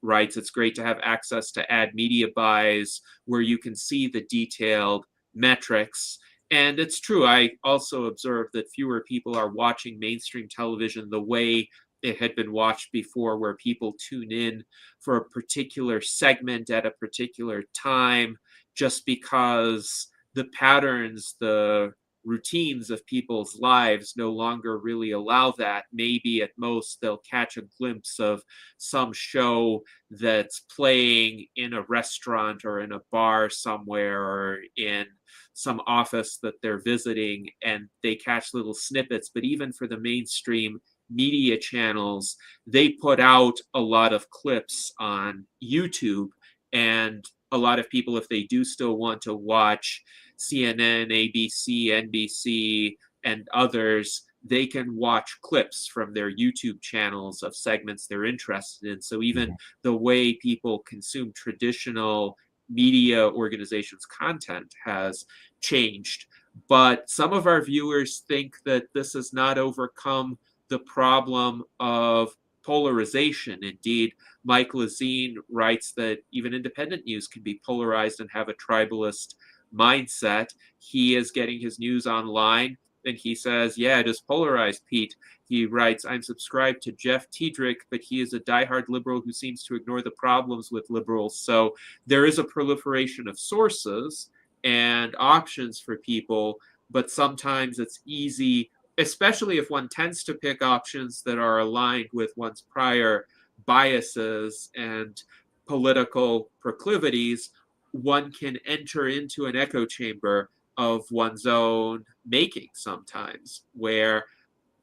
writes, it's great to have access to ad media buys where you can see the detailed metrics. And it's true. I also observed that fewer people are watching mainstream television the way it had been watched before, where people tune in for a particular segment at a particular time, just because the patterns, the routines of people's lives no longer really allow that. Maybe at most they'll catch a glimpse of some show that's playing in a restaurant or in a bar somewhere or in some office that they're visiting, and they catch little snippets. But even for the mainstream media channels, they put out a lot of clips on YouTube, and a lot of people, if they do still want to watch CNN, ABC, NBC, and others, they can watch clips from their YouTube channels of segments they're interested in. So even the way people consume traditional media organizations' content has changed. But some of our viewers think that this has not overcome the problem of polarization. Indeed, Mike Lazine writes that even independent news can be polarized and have a tribalist mindset. He is getting his news online, and he says, yeah, it is polarized, Pete. He writes, I'm subscribed to Jeff Tiedrich, but he is a diehard liberal who seems to ignore the problems with liberals. So there is a proliferation of sources and options for people, but sometimes it's easy, especially if one tends to pick options that are aligned with one's prior biases and political proclivities, one can enter into an echo chamber of one's own making sometimes, where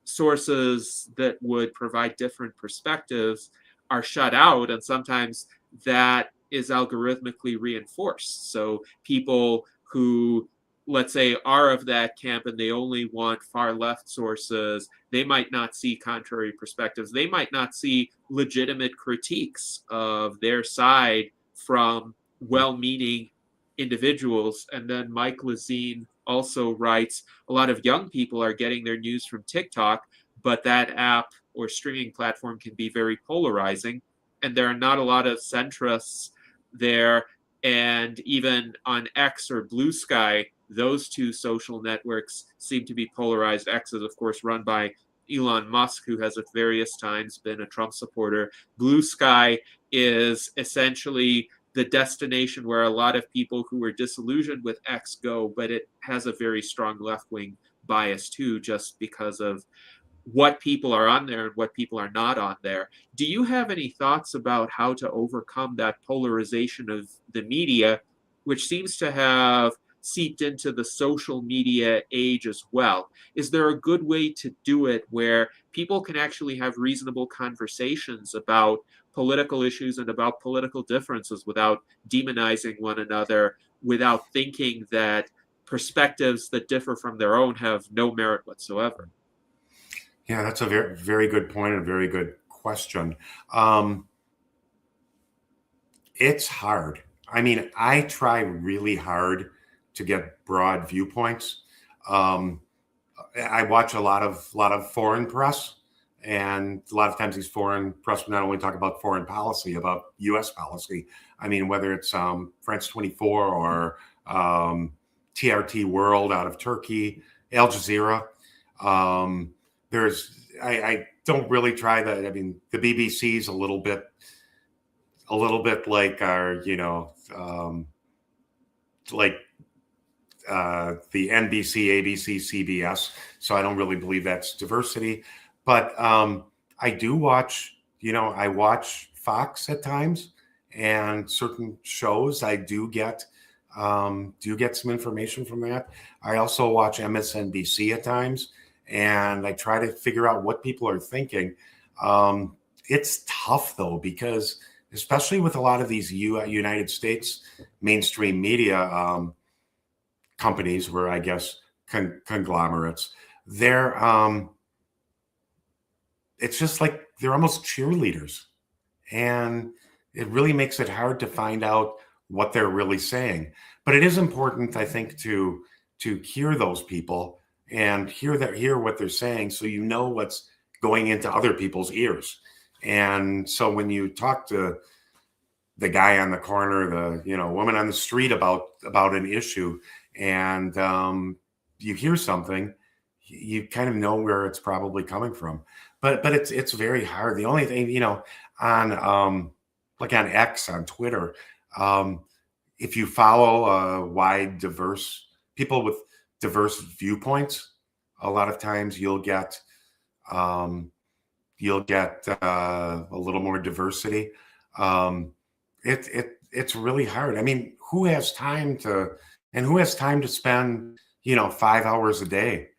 sources that would provide different perspectives are shut out, and sometimes that is algorithmically reinforced. So people who, let's say, are of that camp and they only want far left sources, they might not see contrary perspectives. They might not see legitimate critiques of their side from well-meaning individuals. And then Mike Lazine also writes, a lot of young people are getting their news from TikTok, but that app or streaming platform can be very polarizing. And there are not a lot of centrists there. And even on X or Blue Sky, those two social networks seem to be polarized. X is, of course, run by Elon Musk, who has at various times been a Trump supporter. Blue Sky is essentially the destination where a lot of people who are disillusioned with X go, but it has a very strong left-wing bias too, just because of what people are on there and what people are not on there. Do you have any thoughts about how to overcome that polarization of the media, which seems to have seeped into the social media age as well? Is there a good way to do it where people can actually have reasonable conversations about political issues and about political differences without demonizing one another, without thinking that perspectives that differ from their own have no merit whatsoever? Yeah, that's a very, very good point and a very good question. It's hard. I mean, I try really hard to get broad viewpoints. Um, I watch a lot of foreign press, and a lot of times these foreign press not only talk about foreign policy, about U.S. policy. I mean, whether it's France 24 or TRT World out of Turkey, Al Jazeera. Um, I don't really try that. I mean, the BBC's a little bit like our, like the NBC, ABC, CBS. So I don't really believe that's diversity. But I do watch, I watch Fox at times, and certain shows I do get some information from that. I also watch MSNBC at times, and I try to figure out what people are thinking. It's tough though, because especially with a lot of these United States mainstream media companies, where I guess conglomerates, they're it's just like they're almost cheerleaders, and it really makes it hard to find out what they're really saying. But it is important, I think, to hear those people and hear what they're saying, so you know what's going into other people's ears. And so when you talk to the guy on the corner, the woman on the street about an issue, and you hear something, you kind of know where it's probably coming from. But it's very hard. The only thing, on like on X, on Twitter, um, if you follow diverse people with diverse viewpoints, a lot of times um, you'll get a little more diversity. Um, it's really hard. I mean, who has time to spend 5 hours a day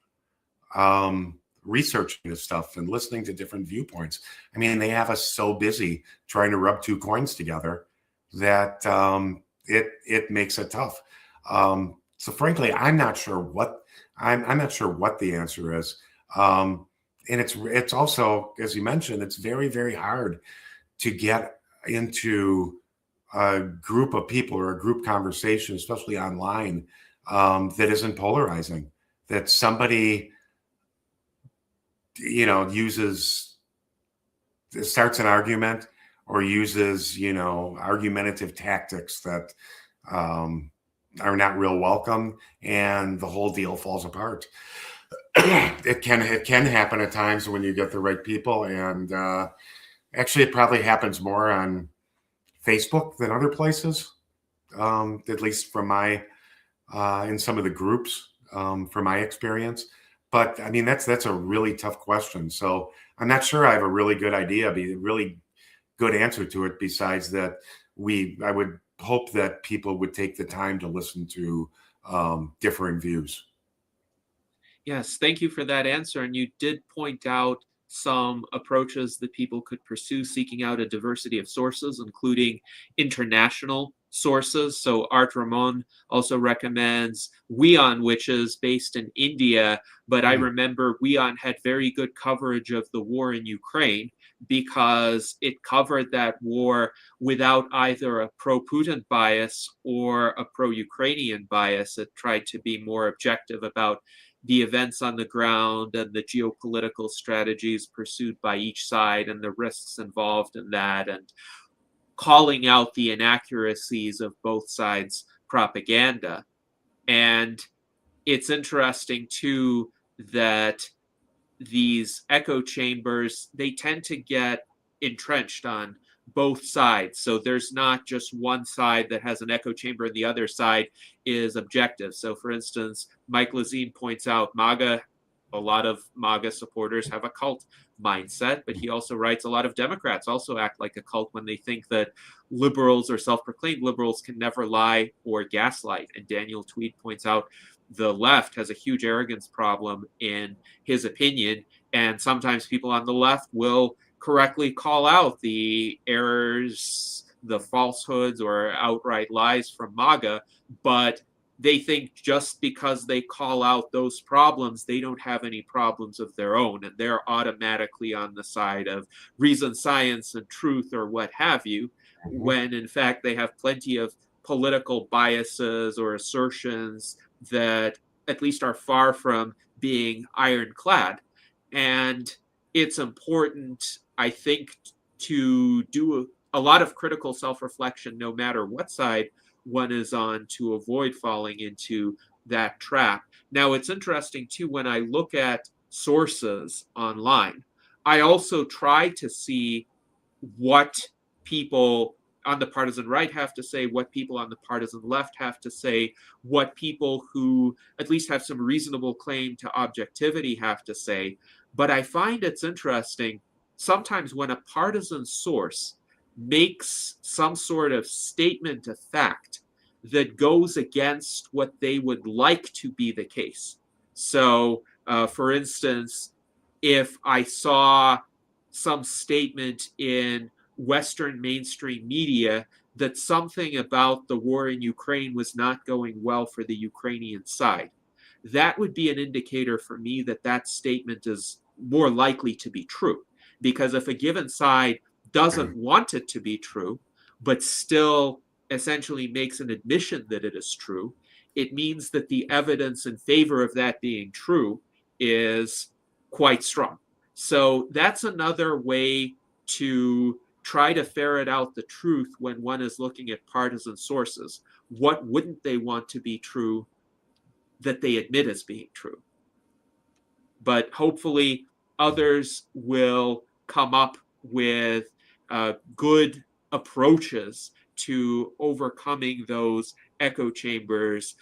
researching this stuff and listening to different viewpoints? I mean, they have us so busy trying to rub two coins together that it makes it tough. So frankly, I'm not sure what the answer is. And it's also, as you mentioned, it's very, very hard to get into a group of people or a group conversation, especially online, that isn't polarizing. That somebody uses starts an argument, or uses argumentative tactics that are not real welcome, and the whole deal falls apart. It can happen at times when you get the right people, and actually it probably happens more on Facebook than other places, at least from my in some of the groups, from my experience. But I mean, that's a really tough question. So I'm not sure I have a really good idea, be a really good answer to it. Besides that, I would hope that people would take the time to listen to differing views. Yes, thank you for that answer. And you did point out some approaches that people could pursue seeking out a diversity of sources, including international sources. So Art Ramon also recommends WION, which is based in India. But I Mm. remember WION had very good coverage of the war in Ukraine because it covered that war without either a pro-Putin bias or a pro-Ukrainian bias. It tried to be more objective about the events on the ground and the geopolitical strategies pursued by each side and the risks involved in that, and calling out the inaccuracies of both sides' propaganda. And it's interesting, too, that these echo chambers, they tend to get entrenched on both sides. So there's not just one side that has an echo chamber and the other side is objective. So for instance, Mike Lezine points out a lot of MAGA supporters have a cult mindset, but he also writes a lot of Democrats also act like a cult when they think that liberals or self-proclaimed liberals can never lie or gaslight. And Daniel Tweed points out the left has a huge arrogance problem in his opinion, and sometimes people on the left will correctly call out the errors, the falsehoods, or outright lies from MAGA, but they think just because they call out those problems, they don't have any problems of their own, and they're automatically on the side of reason, science, and truth, or what have you, when in fact they have plenty of political biases or assertions that at least are far from being ironclad. And it's important, I think, to do a lot of critical self-reflection no matter what side one is on to avoid falling into that trap. Now, it's interesting too, when I look at sources online, I also try to see what people on the partisan right have to say, what people on the partisan left have to say, what people who at least have some reasonable claim to objectivity have to say. But I find it's interesting sometimes when a partisan source makes some sort of statement of fact that goes against what they would like to be the case. So, for instance, if I saw some statement in Western mainstream media that something about the war in Ukraine was not going well for the Ukrainian side, that would be an indicator for me that that statement is more likely to be true. Because if a given side doesn't want it to be true, but still essentially makes an admission that it is true, it means that the evidence in favor of that being true is quite strong. So that's another way to try to ferret out the truth when one is looking at partisan sources. What wouldn't they want to be true that they admit as being true? But hopefully others will come up with good approaches to overcoming those echo chambers.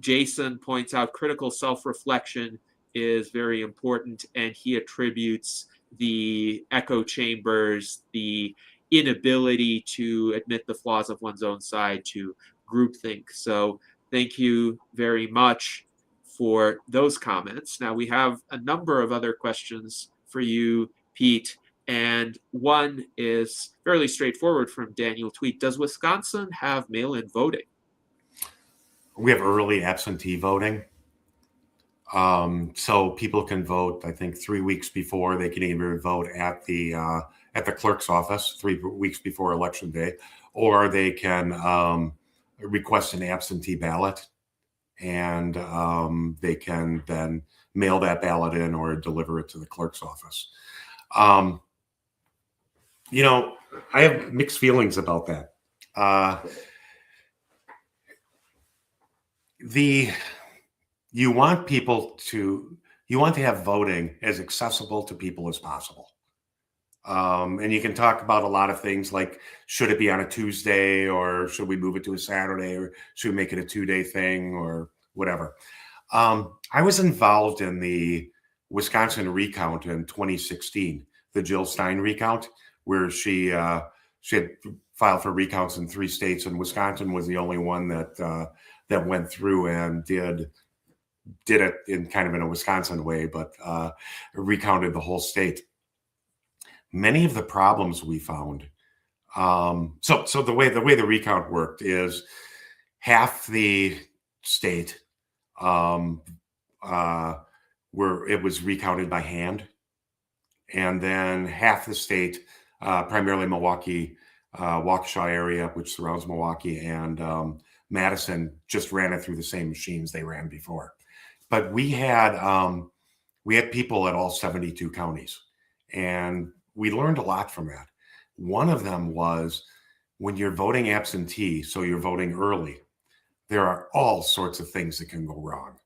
Jason points out critical self-reflection is very important, and he attributes the echo chambers, the inability to admit the flaws of one's own side, to groupthink. So thank you very much for those comments. Now we have a number of other questions for you, Pete, and one is fairly straightforward from Daniel Tweet. Does Wisconsin have mail-in voting? We have early absentee voting. So people can vote, I think, 3 weeks before. They can either vote at the clerk's office 3 weeks before Election Day, or they can request an absentee ballot, and they can then mail that ballot in or deliver it to the clerk's office. I have mixed feelings about that. You want to have voting as accessible to people as possible. And you can talk about a lot of things like, should it be on a Tuesday, or should we move it to a Saturday, or should we make it a 2-day thing, or whatever. I was involved in the Wisconsin recount in 2016, the Jill Stein recount, where she had filed for recounts in 3 states, and Wisconsin was the only one that went through and did it in kind of in a Wisconsin way, but recounted the whole state. Many of the problems we found. So the way the recount worked is half the state where it was recounted by hand, and then half the state, primarily Milwaukee, Waukesha area, which surrounds Milwaukee, and Madison, just ran it through the same machines they ran before. But we had people at all 72 counties, and we learned a lot from that. One of them was, when you're voting absentee, so you're voting early, there are all sorts of things that can go wrong.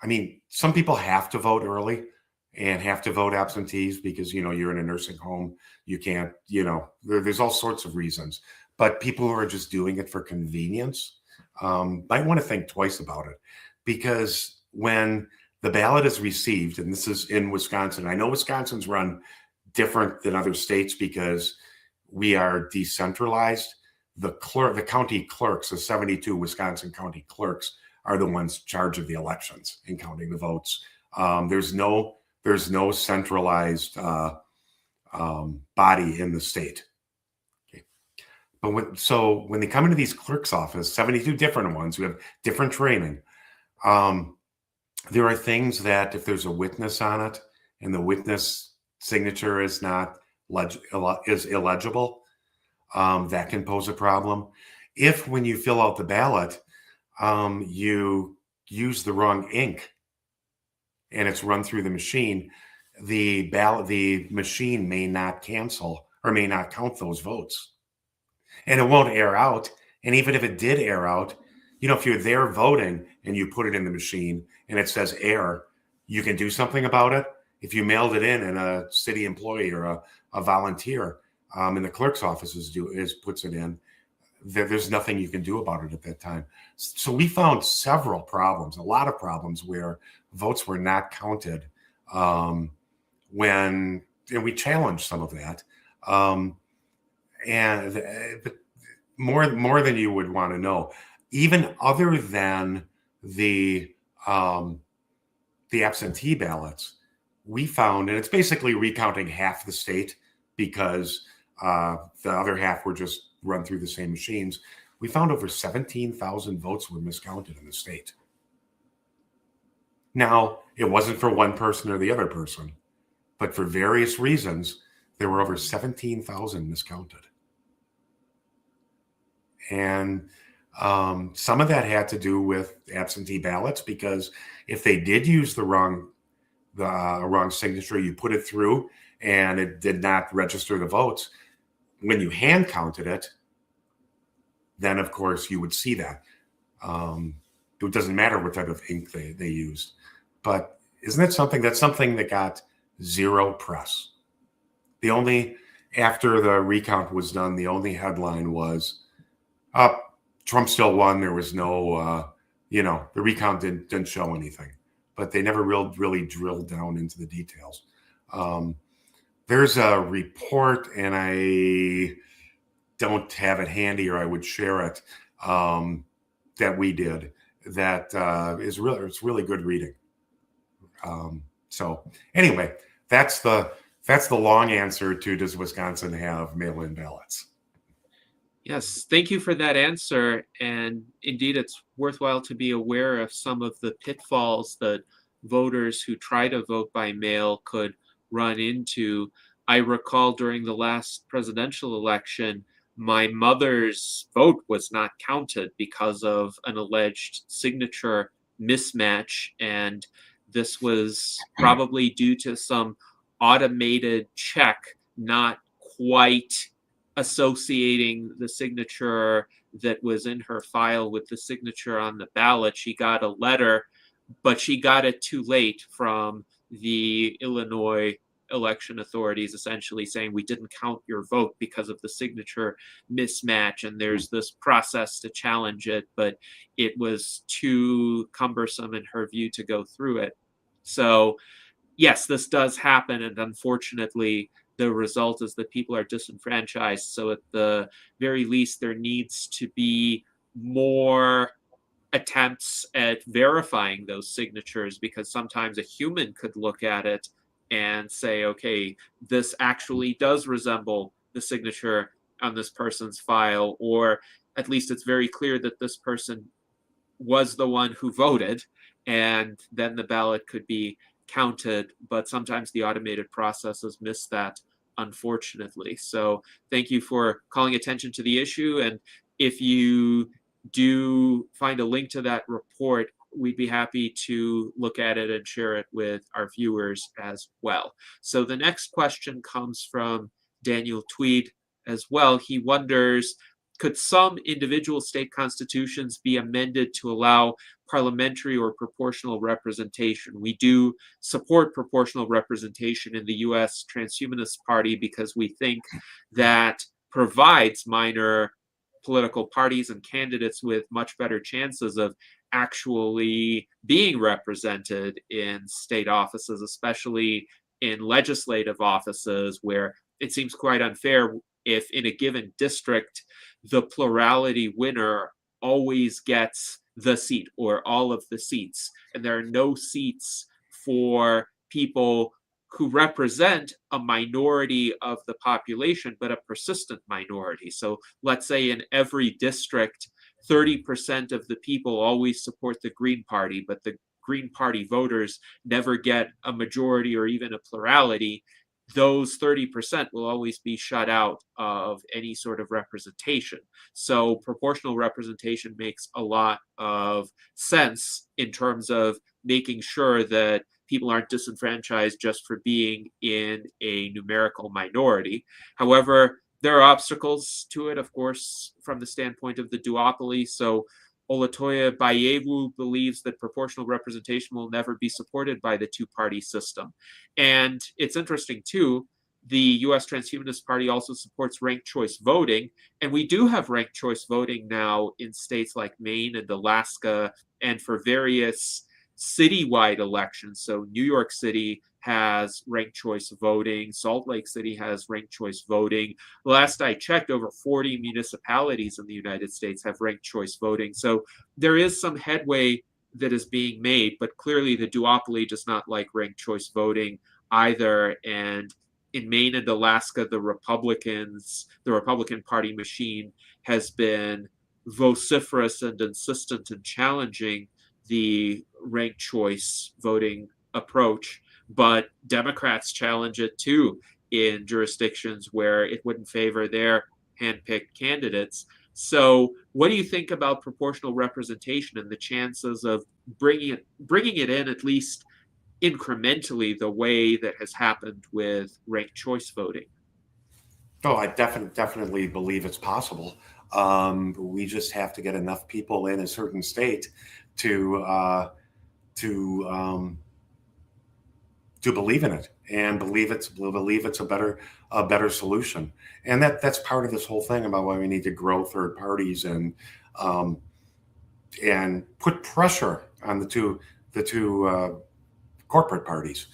I mean, some people have to vote early, and have to vote absentees because, you're in a nursing home. You can't, there's all sorts of reasons. But people who are just doing it for convenience might want to think twice about it, because when the ballot is received, and this is in Wisconsin, I know Wisconsin's run different than other states because we are decentralized. The county clerks, the 72 Wisconsin county clerks, are the ones in charge of the elections and counting the votes. There's no centralized body in the state. Okay. But when they come into these clerk's office, 72 different ones who have different training, there are things that if there's a witness on it and the witness signature is not is illegible, that can pose a problem. If when you fill out the ballot, you use the wrong ink and it's run through the machine, the machine may not cancel or may not count those votes, and it won't air out. And even if it did air out, if you're there voting and you put it in the machine and it says error, you can do something about it. If you mailed it in and a city employee or a volunteer in the clerk's office puts it in, there's nothing you can do about it at that time. So we found several problems, a lot of problems where votes were not counted and we challenged some of that. But more than you would want to know, even other than the absentee ballots, we found, and it's basically recounting half the state because the other half were just run through the same machines. We found over 17,000 votes were miscounted in the state. Now, it wasn't for one person or the other person, but for various reasons, there were over 17,000 miscounted. And some of that had to do with absentee ballots, because if they did use the wrong signature, you put it through and it did not register the votes. When you hand counted it, then of course you would see that. It doesn't matter what type of ink they used. But isn't it something that got zero press? After the recount was done, the only headline was, Trump still won. There was no, the recount didn't show anything, but they never really drilled down into the details. There's a report, and I don't have it handy, or I would share it, that we did that it's really good reading. So anyway, that's the long answer to, does Wisconsin have mail-in ballots? Yes, thank you for that answer. And indeed, it's worthwhile to be aware of some of the pitfalls that voters who try to vote by mail could run into. I recall during the last presidential election, my mother's vote was not counted because of an alleged signature mismatch. And this was probably due to some automated check not quite associating the signature that was in her file with the signature on the ballot. She got a letter, but she got it too late from the Illinois election authorities, essentially saying, we didn't count your vote because of the signature mismatch, and there's this process to challenge it, but it was too cumbersome in her view to go through it. So yes, this does happen, and unfortunately the result is that people are disenfranchised. So at the very least, there needs to be more attempts at verifying those signatures, because sometimes a human could look at it and say, okay, this actually does resemble the signature on this person's file, or at least it's very clear that this person was the one who voted, and then the ballot could be counted. But sometimes the automated processes miss that, unfortunately. So thank you for calling attention to the issue. And if you do find a link to that report, we'd be happy to look at it and share it with our viewers as well. So the next question comes from Daniel Tweed as well. He wonders, could some individual state constitutions be amended to allow parliamentary or proportional representation. We do support proportional representation in the US Transhumanist Party because we think that provides minor political parties and candidates with much better chances of actually being represented in state offices, especially in legislative offices, where it seems quite unfair if in a given district the plurality winner always gets the seat or all of the seats, and there are no seats for people who represent a minority of the population, but a persistent minority. So let's say in every district, 30% of the people always support the Green Party, but the Green Party voters never get a majority or even a plurality. Those 30% will always be shut out of any sort of representation. So proportional representation makes a lot of sense in terms of making sure that people aren't disenfranchised just for being in a numerical minority. However, there are obstacles to it, of course, from the standpoint of the duopoly. So Olatoye Bayewu believes that proportional representation will never be supported by the two-party system. And it's interesting, too, the US Transhumanist Party also supports ranked choice voting. And we do have ranked choice voting now in states like Maine and Alaska, and for various citywide elections. So New York City has ranked choice voting. Salt Lake City has ranked choice voting. Last I checked, over 40 municipalities in the United States have ranked choice voting. So there is some headway that is being made, but clearly the duopoly does not like ranked choice voting either. And in Maine and Alaska, the Republican Party machine has been vociferous and insistent in challenging the ranked choice voting approach, but Democrats challenge it too in jurisdictions where it wouldn't favor their handpicked candidates. So what do you think about proportional representation and the chances of bringing it in at least incrementally the way that has happened with ranked choice voting? Oh, I definitely believe it's possible. We just have to get enough people in a certain state to believe in it and believe it's a better solution. And that's part of this whole thing about why we need to grow third parties and put pressure on the two corporate parties.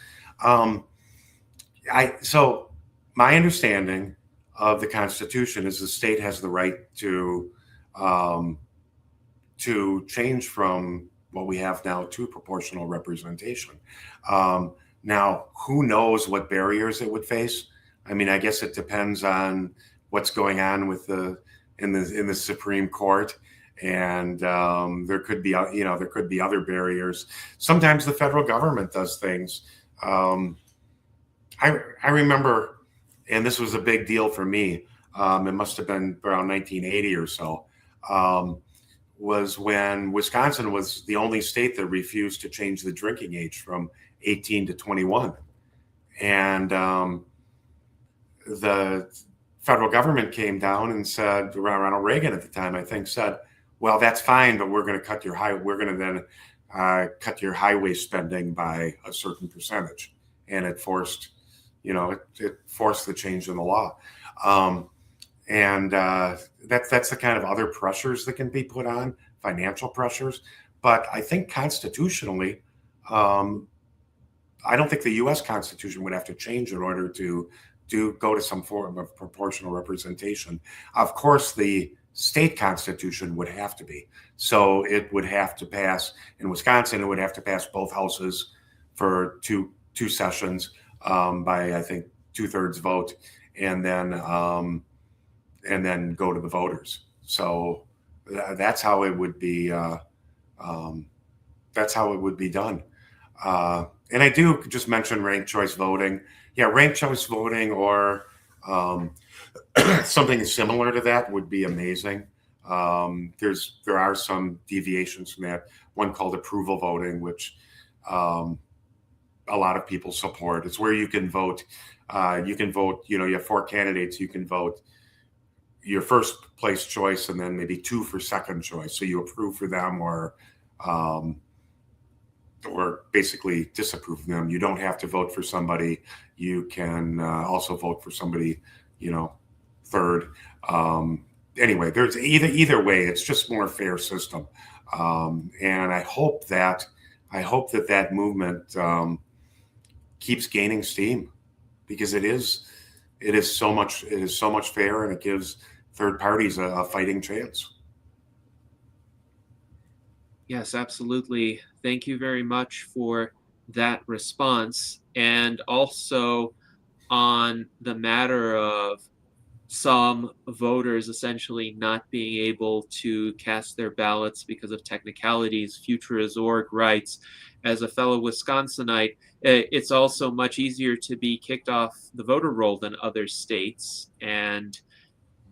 So my understanding of the Constitution is the state has the right to change from what we have now to proportional representation. Now, who knows what barriers it would face? I mean, I guess it depends on what's going on with in the Supreme Court, and there could be other barriers. Sometimes the federal government does things. I remember, and this was a big deal for me. It must have been around 1980 or so. Was when Wisconsin was the only state that refused to change the drinking age from 18 to 21. And the federal government came down and said, Ronald Reagan at the time, I think, said, well, that's fine, but we're going to cut your highway spending by a certain percentage. And it forced the change in the law. And that's the kind of other pressures that can be put on, financial pressures. But I think constitutionally, I don't think the U.S. Constitution would have to change in order to go to some form of proportional representation. Of course, the state constitution would have to be. So it would have to pass in Wisconsin. It would have to pass both houses for two sessions by, I think, 2/3 vote, and then go to the voters. So that's how it would be. That's how it would be done. And I do just mention ranked choice voting. Yeah, ranked choice voting or something similar to that would be amazing. There are some deviations from that. One called approval voting, which a lot of people support. It's where you can vote. You have 4 candidates. You can vote your first place choice and then maybe 2 for second choice. So you approve for them or or basically disapprove of them. You don't have to vote for somebody. You can also vote for somebody, third. Anyway, there's either way, it's just more fair system. And I hope that that movement keeps gaining steam, because it is so much fair, and it gives third parties a fighting chance. Yes, absolutely. Thank you very much for that response. And also on the matter of some voters essentially not being able to cast their ballots because of technicalities, Future is Org writes, as a fellow Wisconsinite, it's also much easier to be kicked off the voter roll than other states. And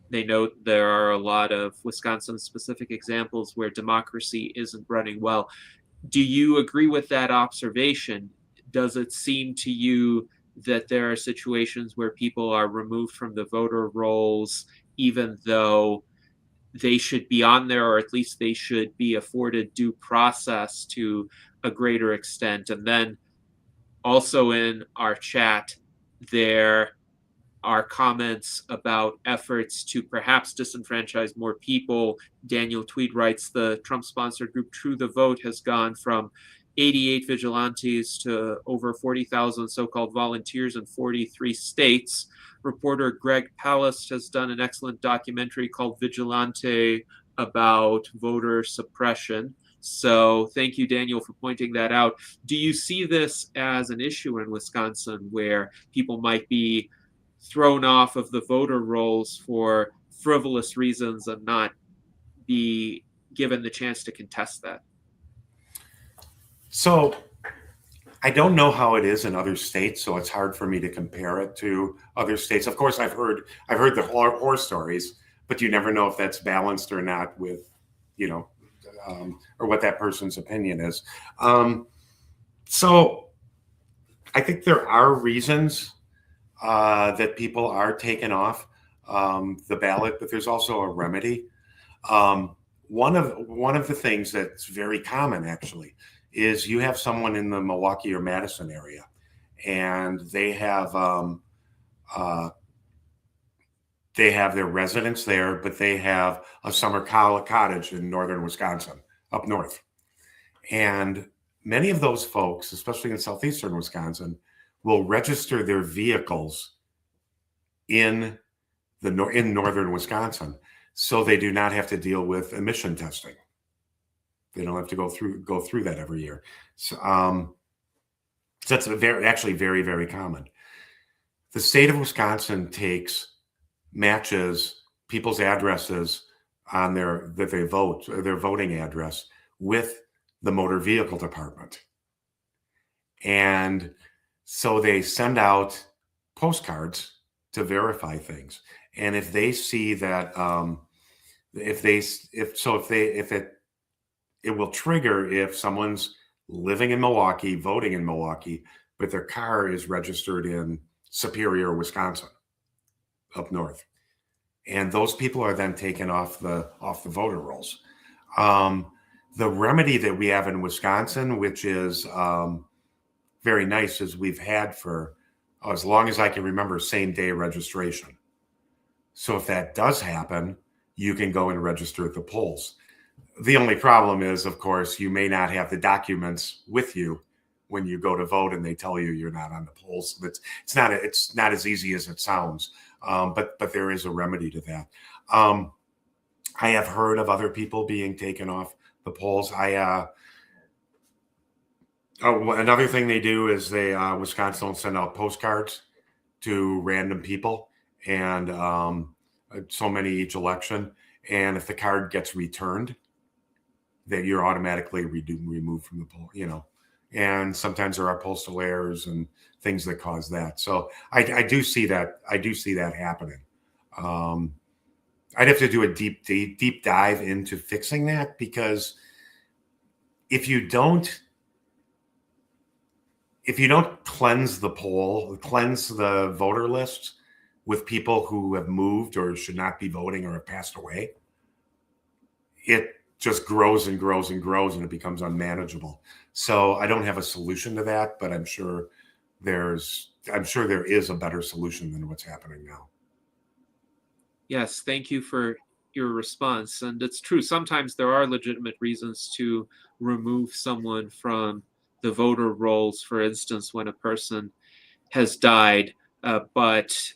they note there are a lot of Wisconsin-specific examples where democracy isn't running well. Do you agree with that observation? Does it seem to you that there are situations where people are removed from the voter rolls, even though they should be on there, or at least they should be afforded due process to a greater extent? And then also in our chat, there are comments about efforts to perhaps disenfranchise more people. Daniel Tweed writes, the Trump-sponsored group True the Vote has gone from 88 vigilantes to over 40,000 so-called volunteers in 43 states. Reporter Greg Palast has done an excellent documentary called Vigilante about voter suppression. So thank you, Daniel, for pointing that out. Do you see this as an issue in Wisconsin where people might be thrown off of the voter rolls for frivolous reasons and not be given the chance to contest that? So I don't know how it is in other states, so it's hard for me to compare it to other states. Of course, I've heard the horror stories, but you never know if that's balanced or not with, or what that person's opinion is. So I think there are reasons that people are taken off the ballot, but there's also a remedy. One of the things that's very common, actually, is you have someone in the Milwaukee or Madison area, and they have their residence there, but they have a summer cottage in northern Wisconsin, up north. And many of those folks, especially in southeastern Wisconsin, will register their vehicles in northern Wisconsin, so they do not have to deal with emission testing. They don't have to go through that every year. So that's actually very, very common. The state of Wisconsin matches people's addresses on their voting address with the motor vehicle department. And so they send out postcards to verify things. And if they see that, it will trigger if someone's living in Milwaukee, voting in Milwaukee, but their car is registered in Superior, Wisconsin, up north. And those people are then taken off the voter rolls. The remedy that we have in Wisconsin, which is very nice, is we've had for as long as I can remember, same-day registration. So if that does happen, you can go and register at the polls. The only problem is, of course, you may not have the documents with you when you go to vote and they tell you you're not on the polls. It's not as easy as it sounds, but there is a remedy to that. I have heard of other people being taken off the polls. Another thing they do is Wisconsin will send out postcards to random people, and so many each election. And if the card gets returned, that you're automatically removed from the poll, and sometimes there are postal errors and things that cause that. So I do see that. I do see that happening. I'd have to do a deep dive into fixing that, because if you don't cleanse the voter list with people who have moved or should not be voting or have passed away, just grows and grows and grows, and it becomes unmanageable. So I don't have a solution to that, but I'm sure there is a better solution than what's happening now. Yes, thank you for your response. And it's true, sometimes there are legitimate reasons to remove someone from the voter rolls, for instance, when a person has died, but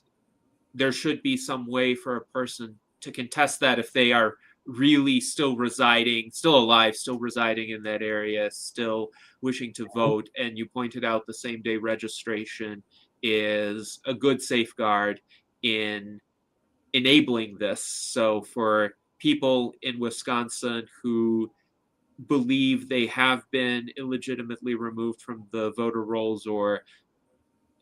there should be some way for a person to contest that if they are really still residing, still alive, still residing in that area, still wishing to vote. And you pointed out the same day registration is a good safeguard in enabling this. So for people in Wisconsin who believe they have been illegitimately removed from the voter rolls, or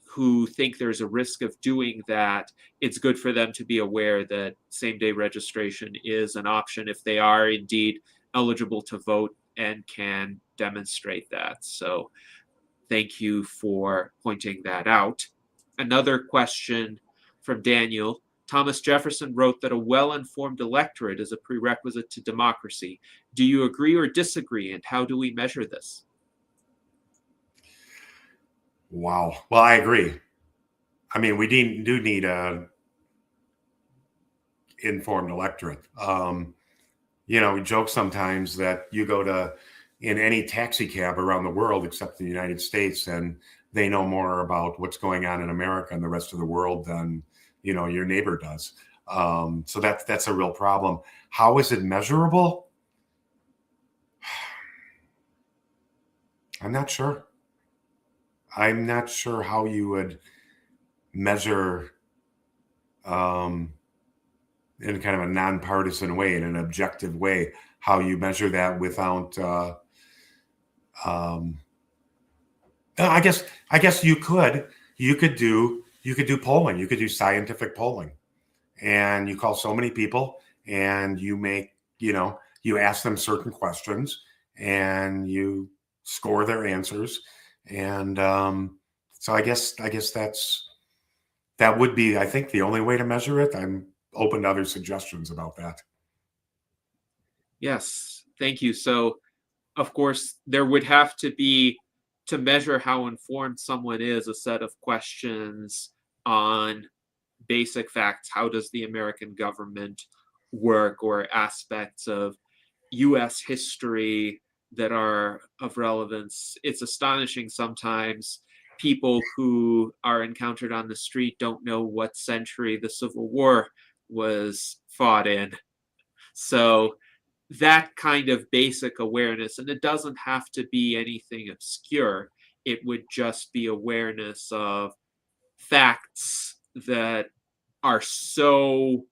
who think there's a risk of doing that, it's good for them to be aware that same day registration is an option if they are indeed eligible to vote and can demonstrate that. So thank you for pointing that out. Another question from Daniel. Thomas Jefferson wrote that a well-informed electorate is a prerequisite to democracy. Do you agree or disagree, and how do we measure this? Wow. Well, I agree. I mean, we do need a informed electorate. We joke sometimes that you go to in any taxi cab around the world, except in the United States, and they know more about what's going on in America and the rest of the world than your neighbor does. So that's a real problem. How is it measurable? I'm not sure. I'm not sure how you would measure in kind of a nonpartisan way, in an objective way, how you measure that without. I guess you could do polling. You could do scientific polling, and you call so many people, and you ask them certain questions, and you score their answers, and so I guess that would be, I think, the only way to measure it. I'm open to other suggestions about that. Yes, thank you. So, of course, there would have to be, to measure how informed someone is, a set of questions on basic facts. How does the American government work, or aspects of US history that are of relevance? It's astonishing sometimes people who are encountered on the street don't know what century the Civil War was fought in. So that kind of basic awareness, and it doesn't have to be anything obscure, it would just be awareness of facts that are so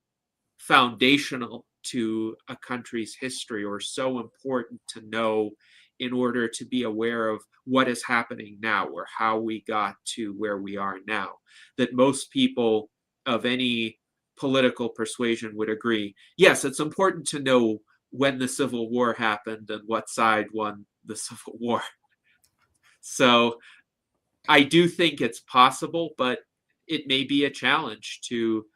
foundational to a country's history, or so important to know in order to be aware of what is happening now, or how we got to where we are now, that most people of any political persuasion would agree. Yes, it's important to know when the Civil War happened and what side won the Civil War. So I do think it's possible, but it may be a challenge to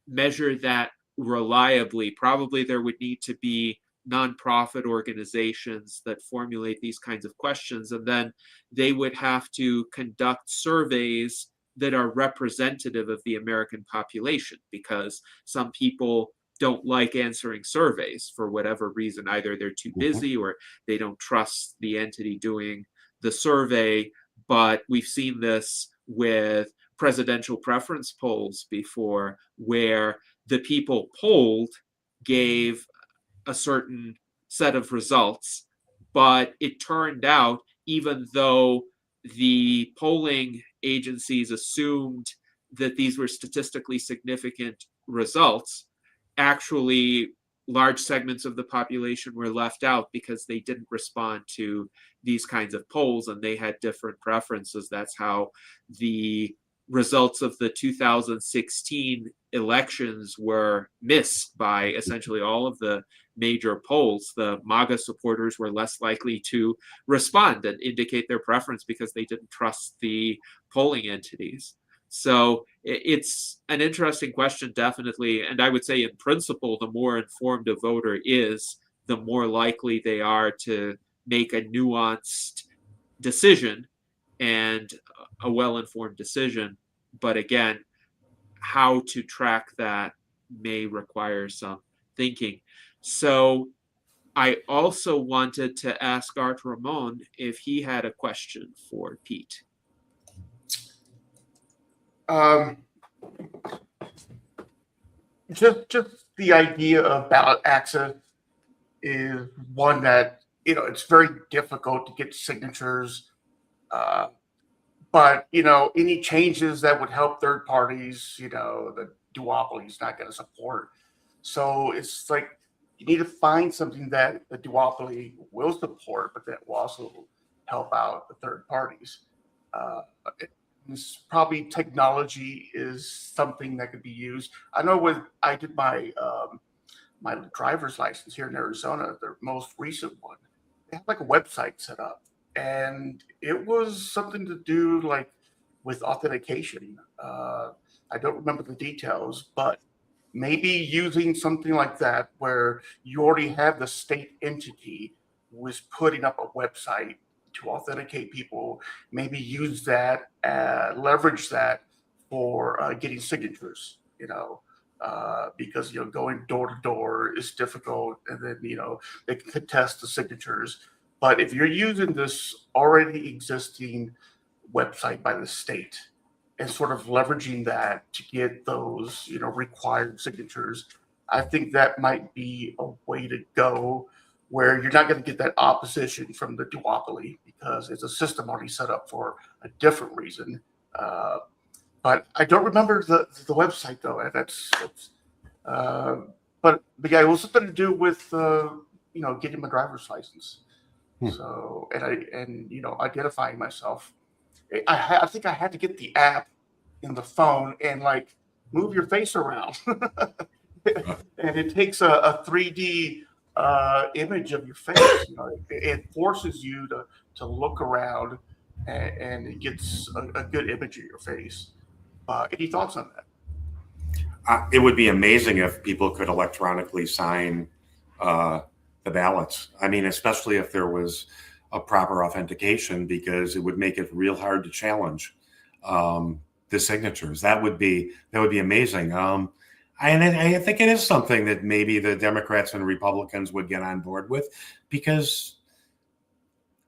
measure that reliably. Probably there would need to be nonprofit organizations that formulate these kinds of questions, and then they would have to conduct surveys that are representative of the American population, because some people don't like answering surveys for whatever reason. Either they're too Mhm. busy, or they don't trust the entity doing the survey. But we've seen this with presidential preference polls before, where the people polled gave a certain set of results, but it turned out, even though the polling agencies assumed that these were statistically significant results, actually large segments of the population were left out because they didn't respond to these kinds of polls, and they had different preferences. That's how the results of the 2016 elections were missed by essentially all of the major polls. The MAGA supporters were less likely to respond and indicate their preference because they didn't trust the polling entities. So it's an interesting question, definitely. And I would say, in principle, the more informed a voter is, the more likely they are to make a nuanced decision and a well-informed decision. But again, how to track that may require some thinking. So I also wanted to ask Art Ramon if he had a question for Pete. Just the idea of ballot access is one that, it's very difficult to get signatures. But, any changes that would help third parties, the duopoly is not going to support. So it's like you need to find something that the duopoly will support, but that will also help out the third parties. Probably technology is something that could be used. I know when I did my my driver's license here in Arizona, the most recent one, they have like a website set up, and it was something to do like with authentication. I don't remember the details, but maybe using something like that where you already have the state entity was putting up a website to authenticate people, maybe use that, leverage that for getting signatures, because going door to door is difficult, and then they can contest the signatures. But if you're using this already existing website by the state and sort of leveraging that to get those required signatures, I think that might be a way to go, where you're not going to get that opposition from the duopoly because it's a system already set up for a different reason. But I don't remember the website though. But yeah, it was something to do with getting my driver's license. So identifying myself. I think I had to get the app in the phone and like move your face around, and it takes a 3D image of your face. It forces you to look around, and it gets a good image of your face. Any thoughts on that? It would be amazing if people could electronically sign the ballots. I mean, especially if there was a proper authentication, because it would make it real hard to challenge the signatures. That would be amazing. And I think it is something that maybe the Democrats and Republicans would get on board with, because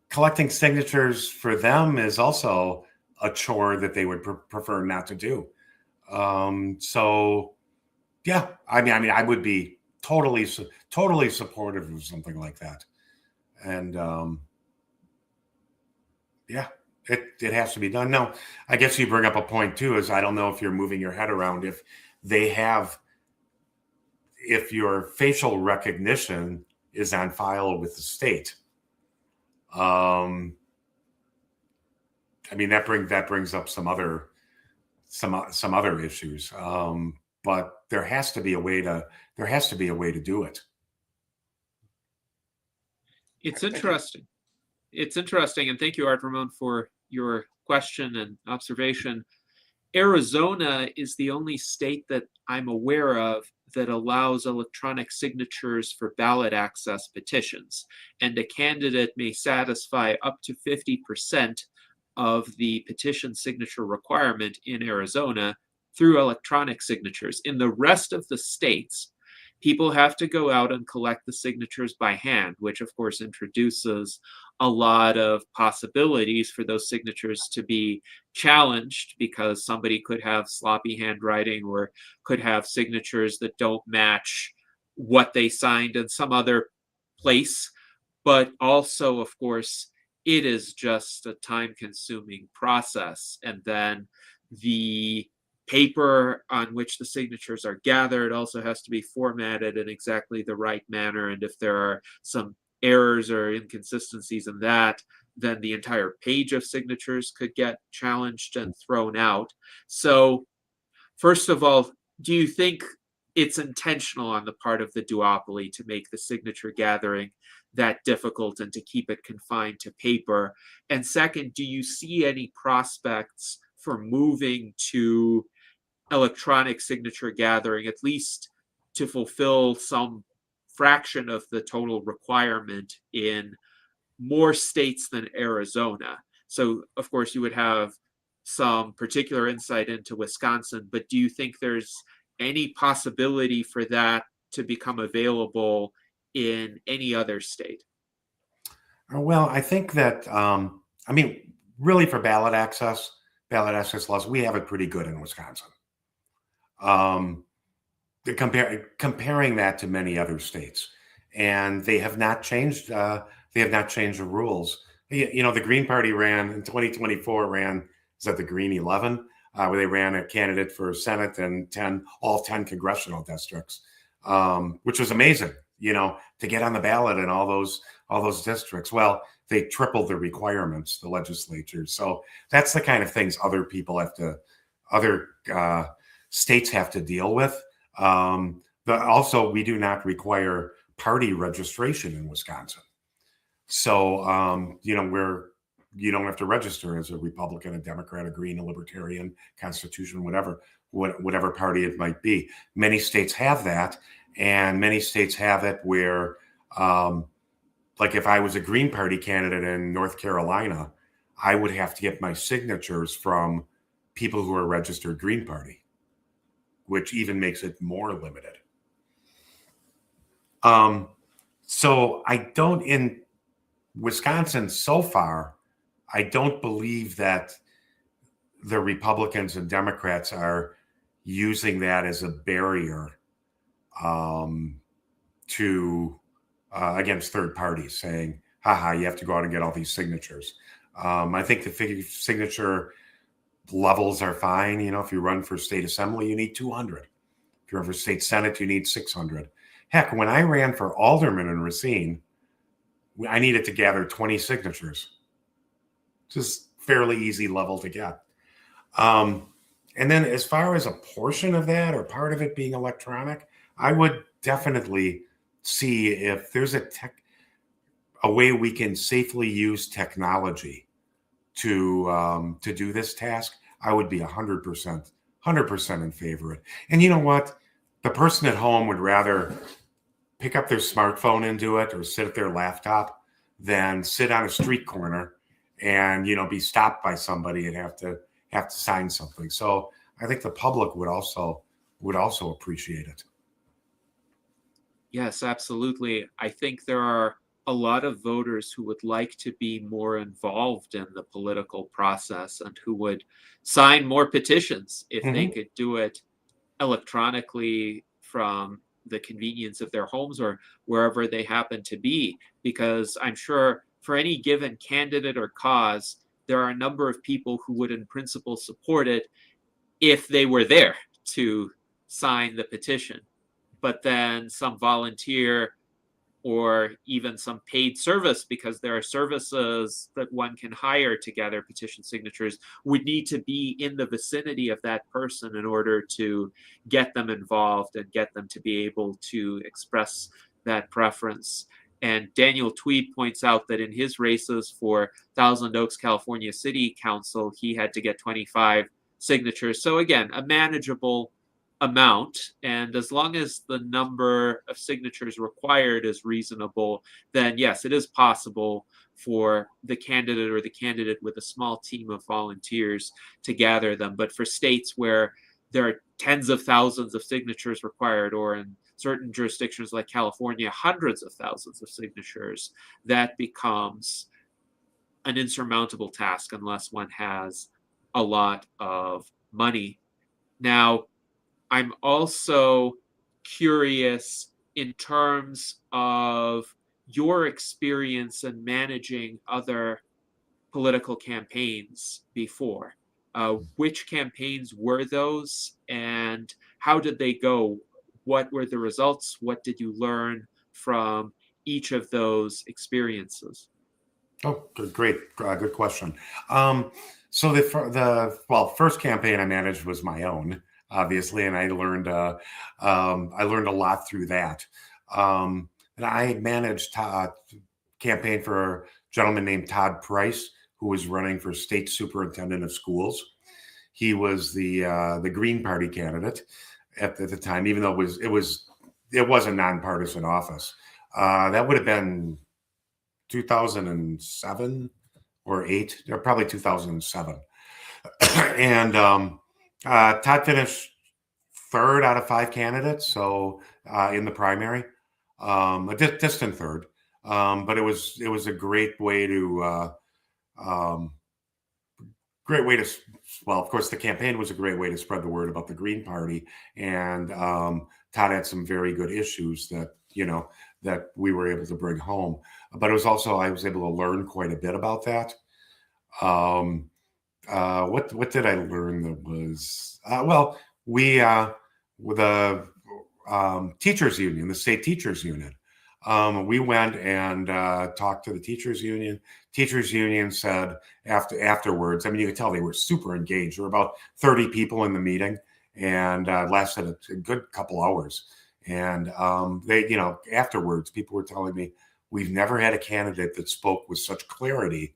collecting signatures for them is also a chore that they would prefer not to do. So yeah, I mean, I would be totally supportive of something like that. And yeah, it has to be done. Now, I guess you bring up a point too, is I don't know if you're moving your head around if your facial recognition is on file with the state. I mean, that brings up some other issues. But there has to be a way to do it. It's interesting. It's interesting, and thank you, Art Ramon, for your question and observation. Arizona is the only state that I'm aware of that allows electronic signatures for ballot access petitions, and a candidate may satisfy up to 50% of the petition signature requirement in Arizona through electronic signatures. In the rest of the states, people have to go out and collect the signatures by hand, which of course introduces a lot of possibilities for those signatures to be challenged, because somebody could have sloppy handwriting or could have signatures that don't match what they signed in some other place. But also, of course, it is just a time-consuming process. And then the paper on which the signatures are gathered also has to be formatted in exactly the right manner. And if there are some errors or inconsistencies in that, then the entire page of signatures could get challenged and thrown out. So, first of all, do you think it's intentional on the part of the duopoly to make the signature gathering that difficult and to keep it confined to paper? And second, do you see any prospects for moving to electronic signature gathering, at least to fulfill some fraction of the total requirement in more states than Arizona. So, of course, you would have some particular insight into Wisconsin, but do you think there's any possibility for that to become available in any other state? Well, I think that, really for ballot access laws, we have it pretty good in Wisconsin. Um, comparing that to many other states, and they have not changed. They have not changed the rules. The Green Party ran in 2024. Is that the Green 11, where they ran a candidate for Senate and all 10 congressional districts, which was amazing. To get on the ballot in all those districts. Well, they tripled the requirements, the legislature. So that's the kind of things other states have to deal with. Also, we do not require party registration in Wisconsin. So, where you don't have to register as a Republican, a Democrat, a Green, a Libertarian, Constitution, whatever party it might be. Many states have that, and many states have it where, like if I was a Green Party candidate in North Carolina, I would have to get my signatures from people who are registered Green Party, which even makes it more limited. So in Wisconsin so far, I don't believe that the Republicans and Democrats are using that as a barrier to against third parties, saying, haha, you have to go out and get all these signatures. I think the signature levels are fine. If you run for state assembly, you need 200. If you run for state senate, you need 600. Heck, when I ran for alderman in Racine, I needed to gather 20 signatures. Just fairly easy level to get. And then as far as a portion of that or part of it being electronic, I would definitely see if there's a way we can safely use technology to do this task. I would be 100% in favor of it. And you know what? The person at home would rather pick up their smartphone and do it, or sit at their laptop, than sit on a street corner and be stopped by somebody and have to sign something. So I think the public would also appreciate it. Yes, absolutely. I think there are a lot of voters who would like to be more involved in the political process and who would sign more petitions if they could do it electronically from the convenience of their homes or wherever they happen to be. Because I'm sure for any given candidate or cause, there are a number of people who would in principle support it if they were there to sign the petition. But then some volunteer or even some paid service, because there are services that one can hire to gather petition signatures, would need to be in the vicinity of that person in order to get them involved and get them to be able to express that preference. And Daniel Tweed points out that in his races for Thousand Oaks, California City Council, he had to get 25 signatures. So again, a manageable amount, and as long as the number of signatures required is reasonable, then yes, it is possible for the candidate with a small team of volunteers to gather them. But for states where there are tens of thousands of signatures required, or in certain jurisdictions like California, hundreds of thousands of signatures, that becomes an insurmountable task unless one has a lot of money. Now, I'm also curious in terms of your experience in managing other political campaigns before. Which campaigns were those, and how did they go? What were the results? What did you learn from each of those experiences? Oh, great, good question. So the first campaign I managed was my own, obviously, and I learned a lot through that. And I managed campaign for a gentleman named Todd Price, who was running for state superintendent of schools. He was the Green Party candidate at the time, even though it was it was a nonpartisan office. That would have been 2007 or 8, or probably 2007. And Todd finished third out of 5 candidates, so in the primary, a distant third. But it was a great way to well, of course, the campaign was a great way to spread the word about the Green Party, and Todd had some very good issues that that we were able to bring home. But it was also, I was able to learn quite a bit about that. What did I learn that was well, we with the teachers union, the state teachers union, we went and talked to the teachers union. Teachers union said afterwards, I mean, you could tell they were super engaged. There were about 30 people in the meeting, and lasted a good couple hours. And they, afterwards, people were telling me, we've never had a candidate that spoke with such clarity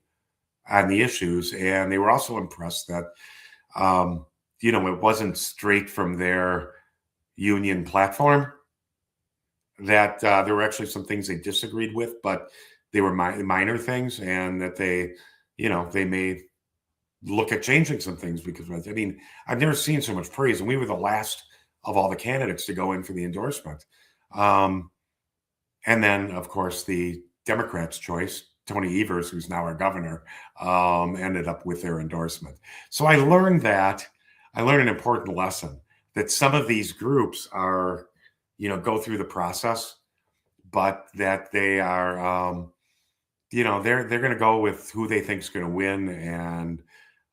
on the issues. And they were also impressed that, it wasn't straight from their union platform, that there were actually some things they disagreed with, but they were minor things, and that they may look at changing some things, because I mean, I've never seen so much praise, and we were the last of all the candidates to go in for the endorsement. And then, of course, the Democrats' choice, Tony Evers, who's now our governor, ended up with their endorsement. So I learned an important lesson, that some of these groups are, go through the process, but that they are, they're going to go with who they think is going to win. And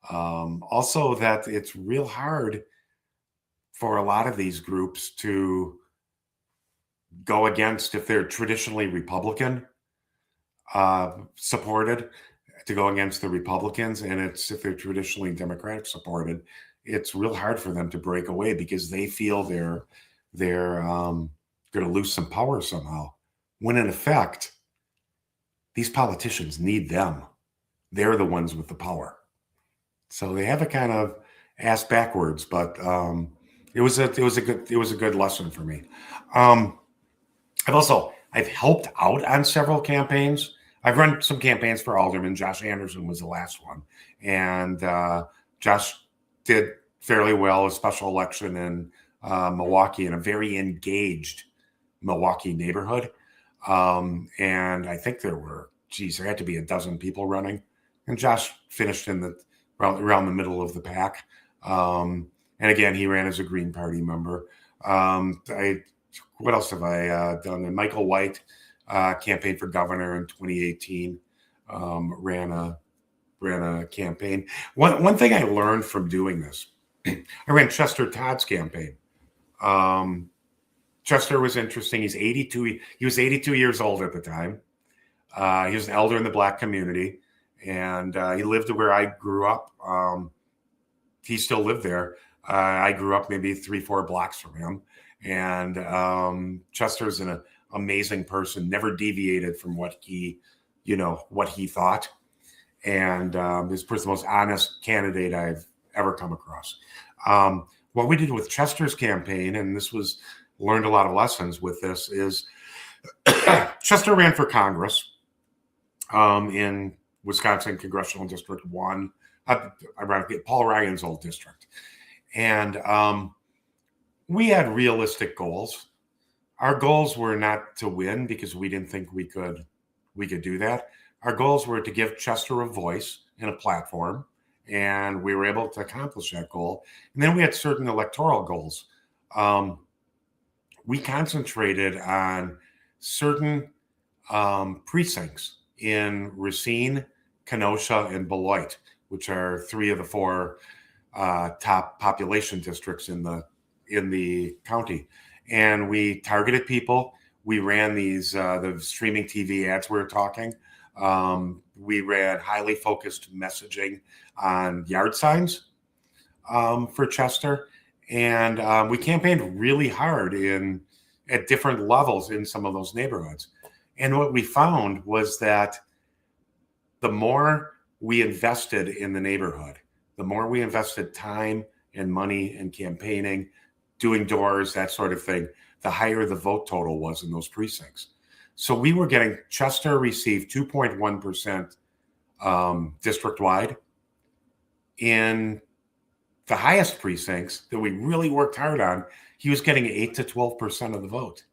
also that it's real hard for a lot of these groups to go against, if they're traditionally Republican supported, to go against the Republicans. And if they're traditionally Democratic supported, it's real hard for them to break away, because they feel they're going to lose some power somehow, when in effect, these politicians need them. They're the ones with the power. So they have it kind of ass backwards, but it was a good lesson for me. I've helped out on several campaigns. I've run some campaigns for alderman. Josh Anderson was the last one, and Josh did fairly well, a special election in Milwaukee, in a very engaged Milwaukee neighborhood. And I think there had to be a dozen people running, and Josh finished in around the middle of the pack. And again, he ran as a Green Party member. What else have I done? And Michael White campaigned for governor in 2018. Ran a campaign. One thing I learned from doing this, I ran Chester Todd's campaign. Chester was interesting. He's 82. He was 82 years old at the time. He was an elder in the Black community, and he lived where I grew up. He still lived there. I grew up maybe 3-4 blocks from him. And Chester's an amazing person, never deviated from what he thought. And is the most honest candidate I've ever come across. What we did with Chester's campaign, and learned a lot of lessons with this, is Chester ran for Congress in Wisconsin Congressional District 1, ironically, Paul Ryan's old district. And we had realistic goals. Our goals were not to win, because we didn't think we could do that. Our goals were to give Chester a voice and a platform, and we were able to accomplish that goal. And then we had certain electoral goals. We concentrated on certain precincts in Racine, Kenosha, and Beloit, which are 3 of the 4 top population districts in the county. And we targeted people. We ran these the streaming TV ads we were talking. We ran highly focused messaging on yard signs for Chester. And we campaigned really hard at different levels in some of those neighborhoods. And what we found was that the more we invested in the neighborhood, the more we invested time and money and campaigning, doing doors, that sort of thing, the higher the vote total was in those precincts. So we were getting, Chester received 2.1% district-wide. In the highest precincts that we really worked hard on, he was getting 8 to 12% of the vote.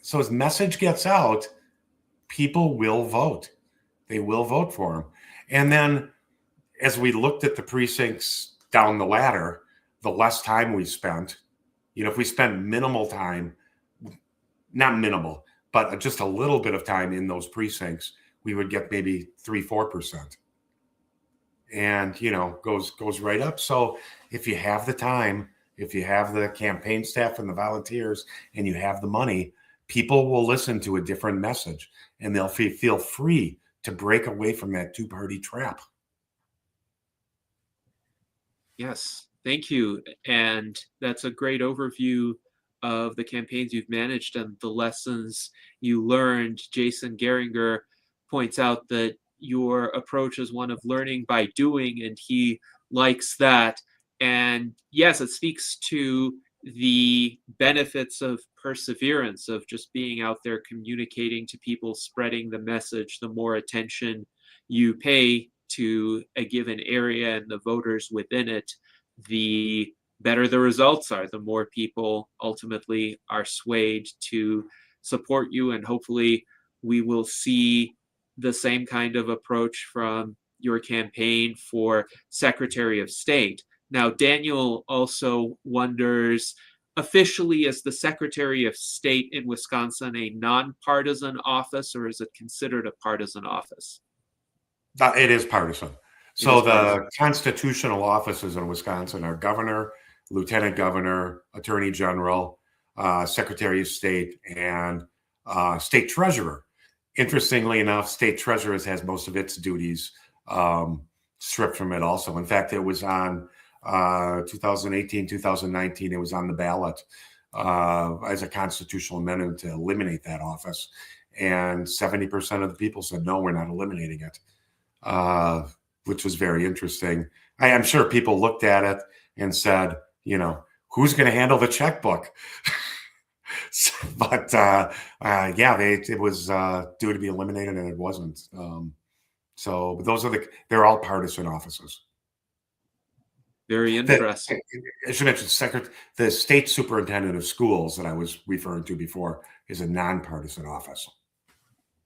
So his message gets out, people will vote. They will vote for him. And then as we looked at the precincts down the ladder, the less time we spent, if we spent minimal time, not minimal, but just a little bit of time in those precincts, we would get maybe 3-4%. And, goes right up. So if you have the time, if you have the campaign staff and the volunteers, and you have the money, people will listen to a different message, and they'll feel free to break away from that two-party trap. Yes, thank you. And that's a great overview of the campaigns you've managed and the lessons you learned. Jason Geringer points out that your approach is one of learning by doing, and he likes that. And yes, it speaks to the benefits of perseverance, of just being out there communicating to people, spreading the message. The more attention you pay to a given area and the voters within it, the better the results are, the more people ultimately are swayed to support you. And hopefully we will see the same kind of approach from your campaign for Secretary of State. Now, Daniel also wonders, officially, is the Secretary of State in Wisconsin a nonpartisan office, or is it considered a partisan office? It is partisan. So the constitutional offices in Wisconsin are governor, lieutenant governor, attorney general, secretary of state, and state treasurer. Interestingly enough, state treasurer has most of its duties stripped from it also. In fact, it was on 2018, 2019, it was on the ballot as a constitutional amendment to eliminate that office. And 70% of the people said, no, we're not eliminating it. Which was very interesting. I'm sure people looked at it and said, who's going to handle the checkbook? But it was due to be eliminated, and it wasn't. So they're all partisan offices. Very interesting. I should mention the state superintendent of schools that I was referring to before is a nonpartisan office.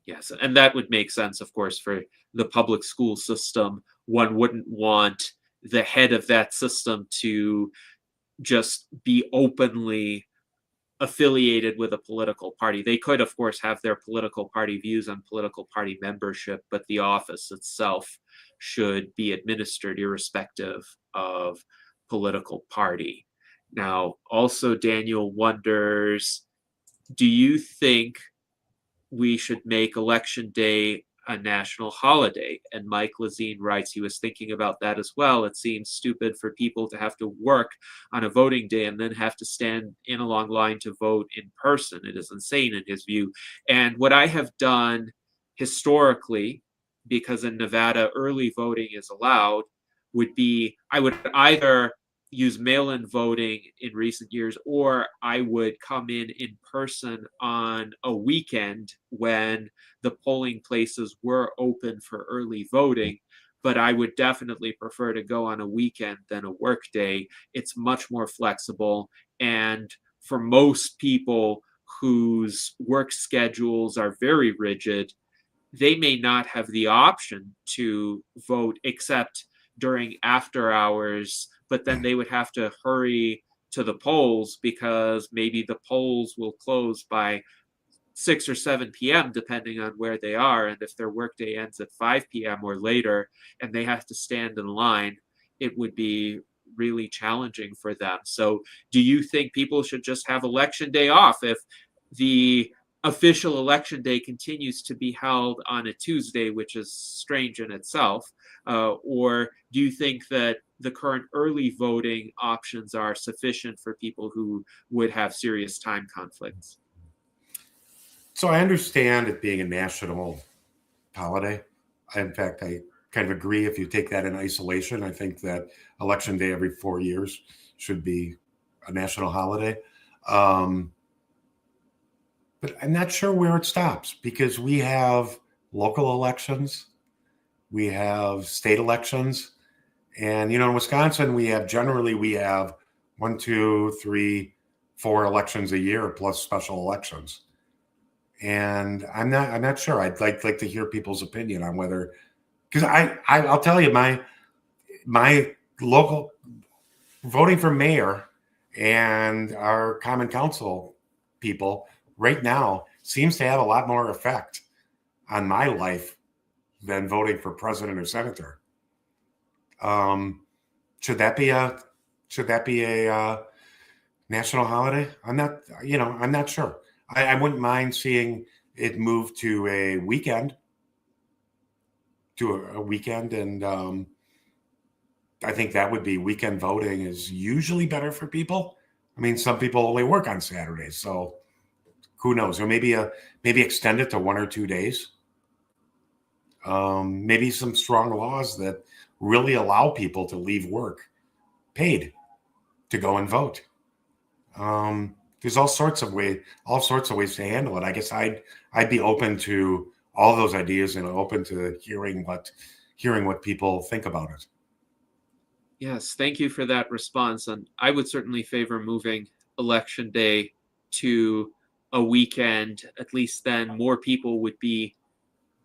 Yes, and that would make sense, of course, for the public school system. One wouldn't want the head of that system to just be openly affiliated with a political party. They could, of course, have their political party views on political party membership, but the office itself should be administered irrespective of political party. Now, also, Daniel wonders, do you think we should make Election Day a national holiday? And Mike Lazine writes he was thinking about that as well. It seems stupid for people to have to work on a voting day and then have to stand in a long line to vote in person. It is insane in his view. And what I have done historically, because in Nevada early voting is allowed, would be I would either use mail-in voting in recent years, or I would come in person on a weekend when the polling places were open for early voting. But I would definitely prefer to go on a weekend than a work day. It's much more flexible. And for most people whose work schedules are very rigid, they may not have the option to vote except during after hours, but then they would have to hurry to the polls because maybe the polls will close by 6 or 7 p.m. depending on where they are. And if their workday ends at 5 p.m. or later and they have to stand in line, it would be really challenging for them. So do you think people should just have Election Day off if the official Election Day continues to be held on a Tuesday, which is strange in itself? Or do you think that the current early voting options are sufficient for people who would have serious time conflicts? So I understand it being a national holiday. In fact, I kind of agree if you take that in isolation. I think that Election Day every 4 years should be a national holiday. But I'm not sure where it stops because we have local elections, we have state elections, and in Wisconsin we have 1, 2, 3, 4 elections a year plus special elections. And I'm not sure. I'd like to hear people's opinion on whether, because I'll tell you, my local voting for mayor and our common council people right now seems to have a lot more effect on my life than voting for president or senator. Should that be a national holiday? I'm not sure. I wouldn't mind seeing it move to a weekend, and I think that would be weekend voting is usually better for people. I mean, some people only work on Saturdays, so who knows? Or maybe extend it to 1 or 2 days. Maybe some strong laws that really allow people to leave work paid to go and vote. There's all sorts of ways to handle it. I guess I'd be open to all those ideas and open to hearing what people think about it. Yes, thank you for that response. And I would certainly favor moving Election Day to a weekend. At least then more people would be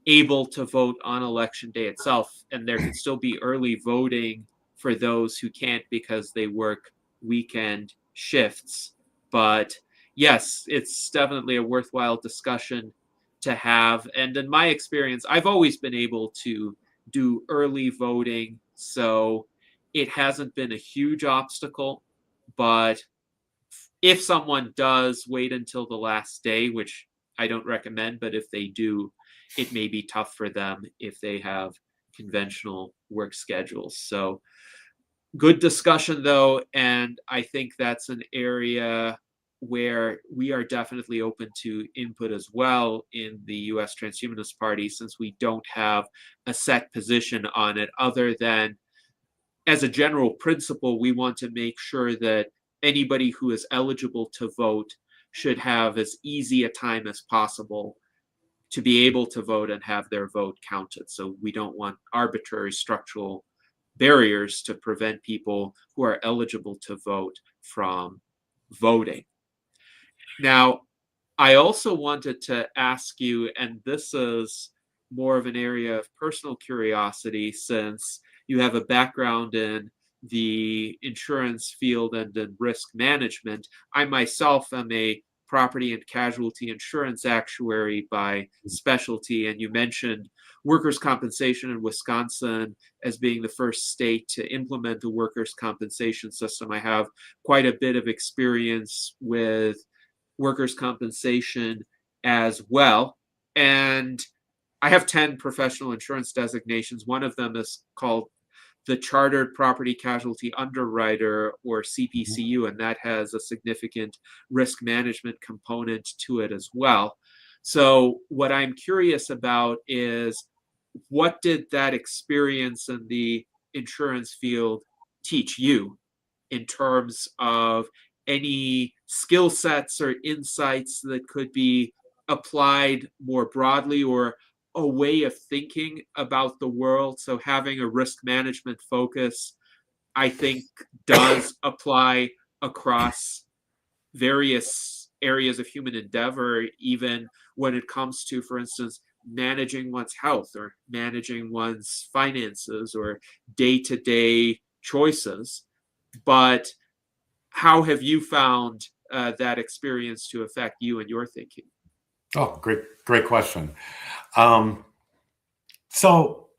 able to vote on Election Day itself. And there could still be early voting for those who can't because they work weekend shifts. But yes, it's definitely a worthwhile discussion to have. And in my experience, I've always been able to do early voting. So it hasn't been a huge obstacle. But if someone does wait until the last day, which I don't recommend, but if they do, it may be tough for them if they have conventional work schedules. So good discussion though, and I think that's an area where we are definitely open to input as well in the US Transhumanist Party, since we don't have a set position on it other than, as a general principle, we want to make sure that anybody who is eligible to vote should have as easy a time as possible to be able to vote and have their vote counted. So we don't want arbitrary structural barriers to prevent people who are eligible to vote from voting. Now, I also wanted to ask you, and this is more of an area of personal curiosity, since you have a background in the insurance field and in risk management. I myself am a property and casualty insurance actuary by specialty, and you mentioned workers' compensation in Wisconsin as being the first state to implement the workers' compensation system. I have quite a bit of experience with workers' compensation as well. And I have 10 professional insurance designations. One of them is called the Chartered Property Casualty Underwriter, or CPCU, and that has a significant risk management component to it as well. So what I'm curious about is, what did that experience in the insurance field teach you in terms of any skill sets or insights that could be applied more broadly, or a way of thinking about the world? So having a risk management focus, I think, does apply across various areas of human endeavor, even when it comes to, for instance, managing one's health or managing one's finances or day-to-day choices. But how have you found that experience to affect you and your thinking? Oh, great question. So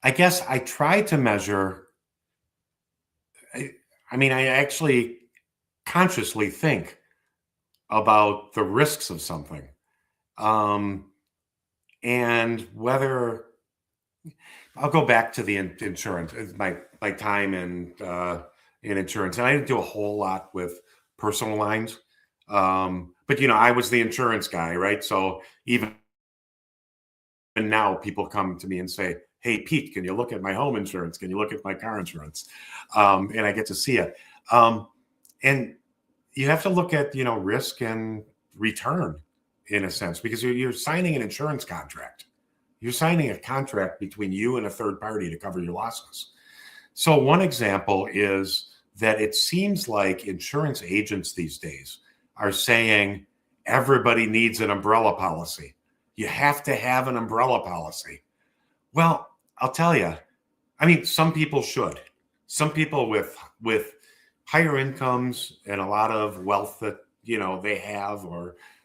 I guess I try to measure. I mean, I actually consciously think about the risks of something, and whether I'll go back to the insurance, my time in insurance, and I didn't do a whole lot with personal lines, but I was the insurance guy, right? So even now, people come to me and say, "Hey, Pete, can you look at my home insurance? Can you look at my car insurance?" And I get to see it. And you have to look at, risk and return in a sense, because you're signing an insurance contract. You're signing a contract between you and a third party to cover your losses. So one example is that it seems like insurance agents these days are saying everybody needs an umbrella policy. You have to have an umbrella policy. Well, I'll tell you, I mean, some people should. Some people with higher incomes and a lot of wealth that they have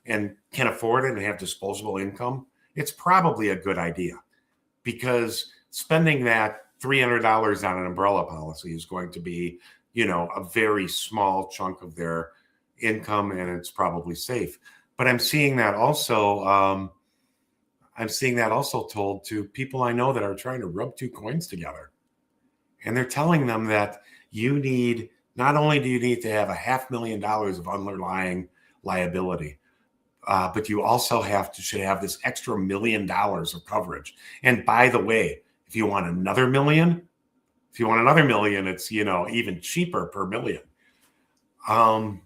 and can afford it and have disposable income, it's probably a good idea, because spending that $300 on an umbrella policy is going to be, a very small chunk of their income, and it's probably safe. But I'm seeing that also. I'm seeing that also told to people I know that are trying to rub two coins together, and they're telling them that not only do you need to have $500,000 of underlying liability, but you also should have this extra $1 million of coverage. And by the way, if you want another million, it's even cheaper per million. And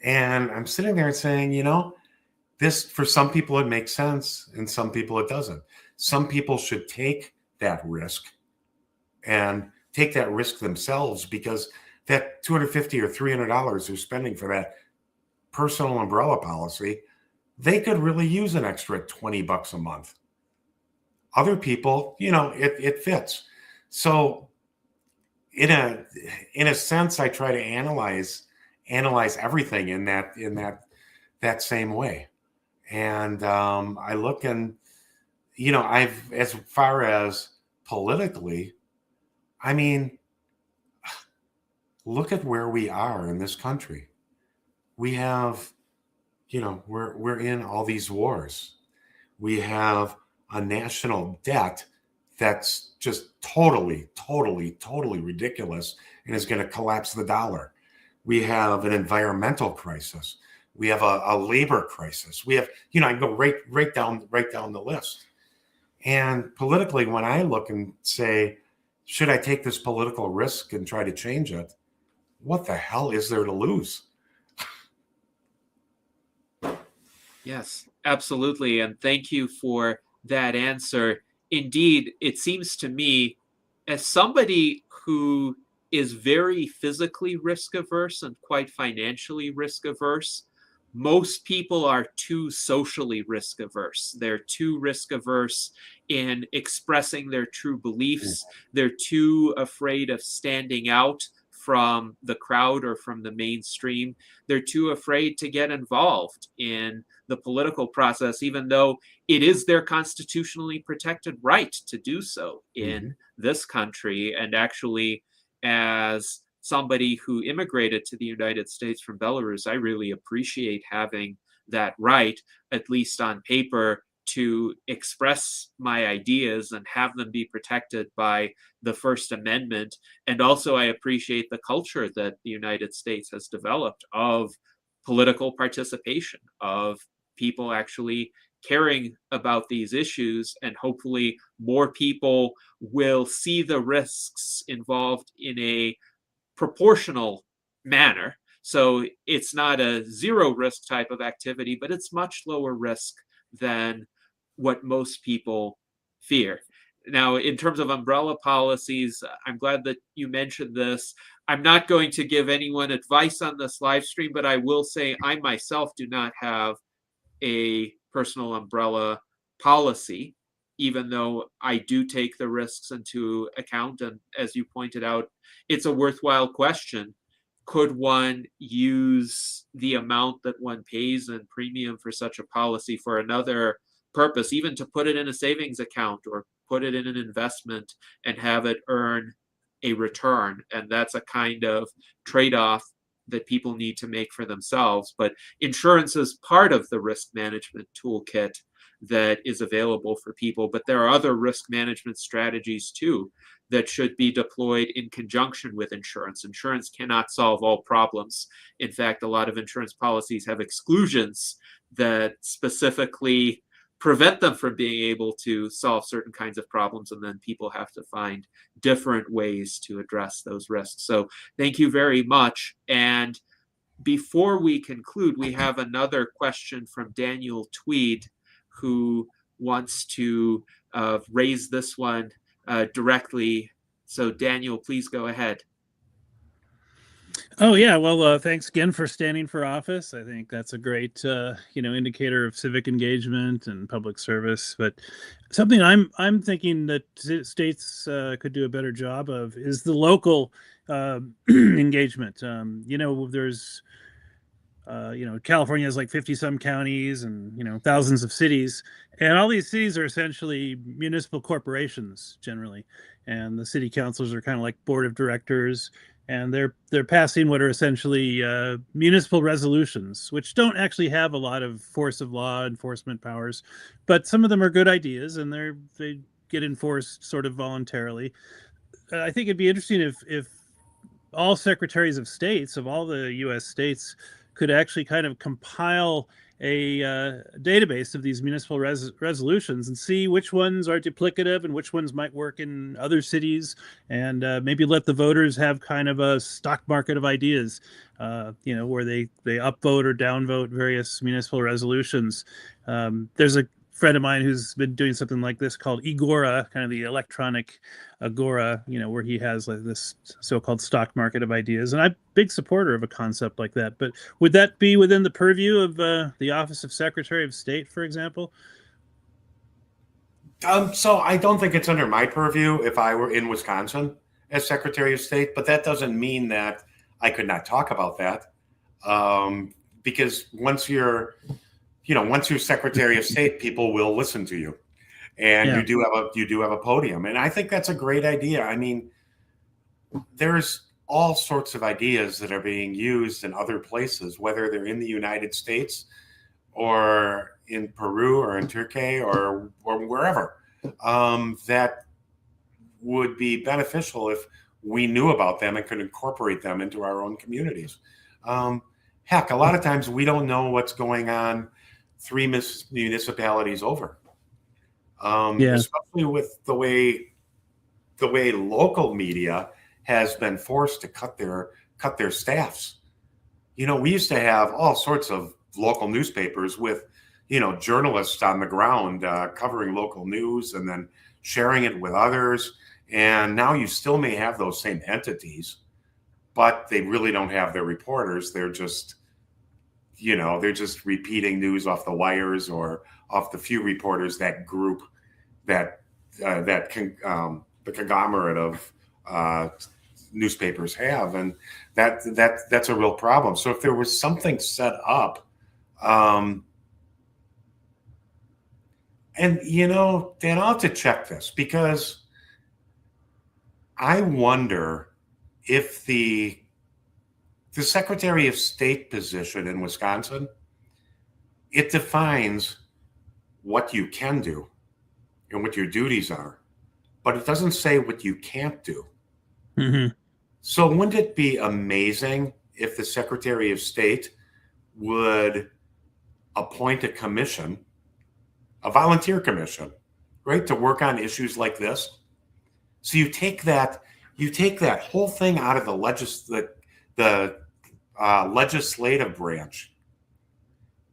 I'm sitting there saying, this, for some people it makes sense, and some people it doesn't. Some people should take that risk themselves, because that $250 or $300 they're spending for that personal umbrella policy, they could really use an extra $20 a month. Other people, it fits. So in a sense, I try to analyze everything in that same way. And I look and, as far as politically, I mean, look at where we are in this country. We have, we're in all these wars. We have a national debt that's just totally, totally, totally ridiculous and is going to collapse the dollar. We have an environmental crisis. We have a labor crisis. We have, I go right down the list. And politically, when I look and say, should I take this political risk and try to change it? What the hell is there to lose? Yes, absolutely. And thank you for that answer. Indeed, it seems to me, as somebody who is very physically risk averse and quite financially risk averse, most people are too socially risk averse. They're too risk averse in expressing their true beliefs. They're too afraid of standing out from the crowd or from the mainstream. They're too afraid to get involved in the political process, even though it is their constitutionally protected right to do so in this country. And actually, as somebody who immigrated to the United States from Belarus, I really appreciate having that right, at least on paper, to express my ideas and have them be protected by the First Amendment. And also, I appreciate the culture that the United States has developed of political participation, of people actually caring about these issues, and hopefully more people will see the risks involved in a proportional manner. So it's not a zero risk type of activity, but it's much lower risk than what most people fear. Now, in terms of umbrella policies, I'm glad that you mentioned this. I'm not going to give anyone advice on this live stream, but I will say I myself do not have a personal umbrella policy, even though I do take the risks into account. And as you pointed out, it's a worthwhile question. Could one use the amount that one pays in premium for such a policy for another purpose, even to put it in a savings account or put it in an investment and have it earn a return? And that's a kind of trade-off that people need to make for themselves. But insurance is part of the risk management toolkit that is available for people. But there are other risk management strategies too that should be deployed in conjunction with insurance. Insurance cannot solve all problems. In fact, a lot of insurance policies have exclusions that specifically prevent them from being able to solve certain kinds of problems, and then people have to find different ways to address those risks. So thank you very much. And before we conclude, we have another question from Daniel Tweed, who wants to raise this one directly. So Daniel, please go ahead. Oh yeah, well, thanks again for standing for office. I think that's a great, indicator of civic engagement and public service. But something I'm thinking that states could do a better job of is the local engagement. There's, California has like 50 some counties and thousands of cities, and all these cities are essentially municipal corporations generally, and the city councils are kind of like board of directors. And they're passing what are essentially municipal resolutions, which don't actually have a lot of force of law enforcement powers, but some of them are good ideas, and they get enforced sort of voluntarily. I think it'd be interesting if all secretaries of states of all the U.S. states could actually kind of compile a database of these municipal resolutions and see which ones are duplicative and which ones might work in other cities, and maybe let the voters have kind of a stock market of ideas, where they upvote or downvote various municipal resolutions. There's a friend of mine who's been doing something like this called Agora, kind of the electronic Agora, where he has like this so-called stock market of ideas. And I'm a big supporter of a concept like that. But would that be within the purview of the Office of Secretary of State, for example? So I don't think it's under my purview if I were in Wisconsin as Secretary of State, but that doesn't mean that I could not talk about that. Because once you're Secretary of State, people will listen to you, and Yeah. you do have a podium, and I think that's a great idea. I mean, there's all sorts of ideas that are being used in other places, whether they're in the United States or in Peru or in Turkey or wherever, that would be beneficial if we knew about them and could incorporate them into our own communities. Heck, a lot of times we don't know what's going on 3 municipalities over, especially with the way local media has been forced to cut their staffs. We used to have all sorts of local newspapers with journalists on the ground covering local news and then sharing it with others. And now you still may have those same entities, but they really don't have their reporters. They're just repeating news off the wires or off the few reporters that group the conglomerate of newspapers have, and that's a real problem. So if there was something set up, and Dan, I'll have to check this, because I wonder if the Secretary of State position in Wisconsin, it defines what you can do and what your duties are, but it doesn't say what you can't do. Mm-hmm. So wouldn't it be amazing if the Secretary of State would appoint a commission, a volunteer commission, right, to work on issues like this? So you take that whole thing out of the legislative branch,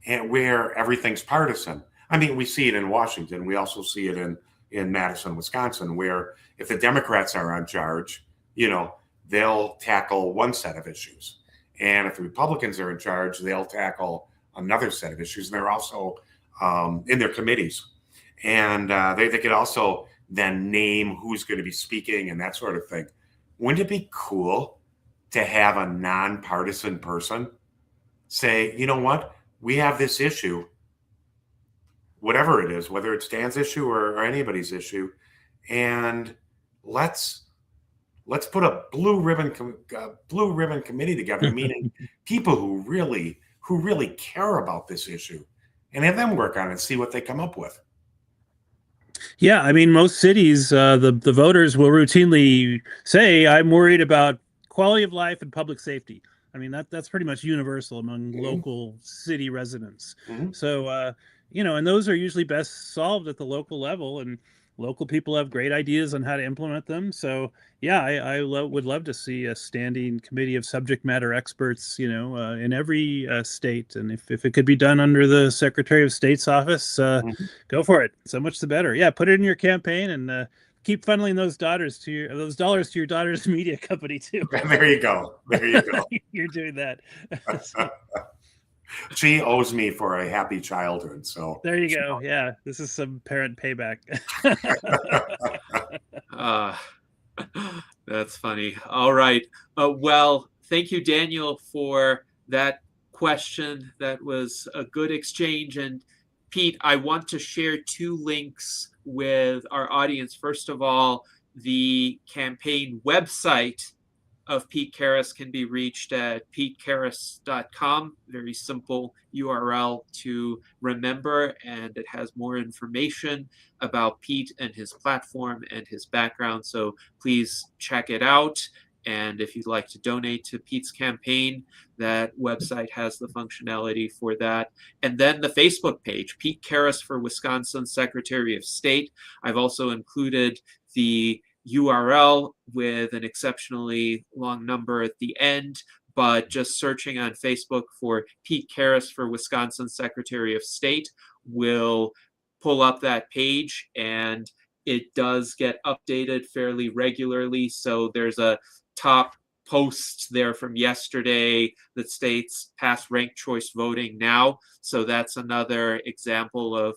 and where everything's partisan. I mean, we see it in Washington. We also see it in Madison, Wisconsin, where if the Democrats are on charge, they'll tackle one set of issues. And if the Republicans are in charge, they'll tackle another set of issues. And they're also in their committees. And they could also then name who's going to be speaking and that sort of thing. Wouldn't it be cool to have a nonpartisan person say, you know what, we have this issue, whatever it is, whether it's Dan's issue or anybody's issue, and let's put a blue ribbon committee together, meaning people who really care about this issue, and have them work on it and see what they come up with. Yeah, I mean, most cities, the voters will routinely say, "I'm worried about quality of life and public safety." I mean, that's pretty much universal among local city residents. Mm-hmm. So, and those are usually best solved at the local level, and local people have great ideas on how to implement them. So yeah, would love to see a standing committee of subject matter experts, in every state. And if it could be done under the Secretary of State's office, go for it. So much the better. Yeah, put it in your campaign and keep funneling those dollars to your daughter's media company too. There you go. There you go. You're doing that. She owes me for a happy childhood. So There you go. Yeah, this is some parent payback. That's funny. All right. Well, thank you, Daniel, for that question. That was a good exchange. And Pete, I want to share 2 links with our audience. First of all, the campaign website of Pete Karras can be reached at petekarras.com. Very simple URL to remember, and it has more information about Pete and his platform and his background. So please check it out. And if you'd like to donate to Pete's campaign, that website has the functionality for that. And then the Facebook page, Pete Karras for Wisconsin Secretary of State. I've also included the URL with an exceptionally long number at the end, but just searching on Facebook for Pete Karras for Wisconsin Secretary of State will pull up that page, and it does get updated fairly regularly. So there's a top post there from yesterday that states pass ranked choice voting now. So that's another example of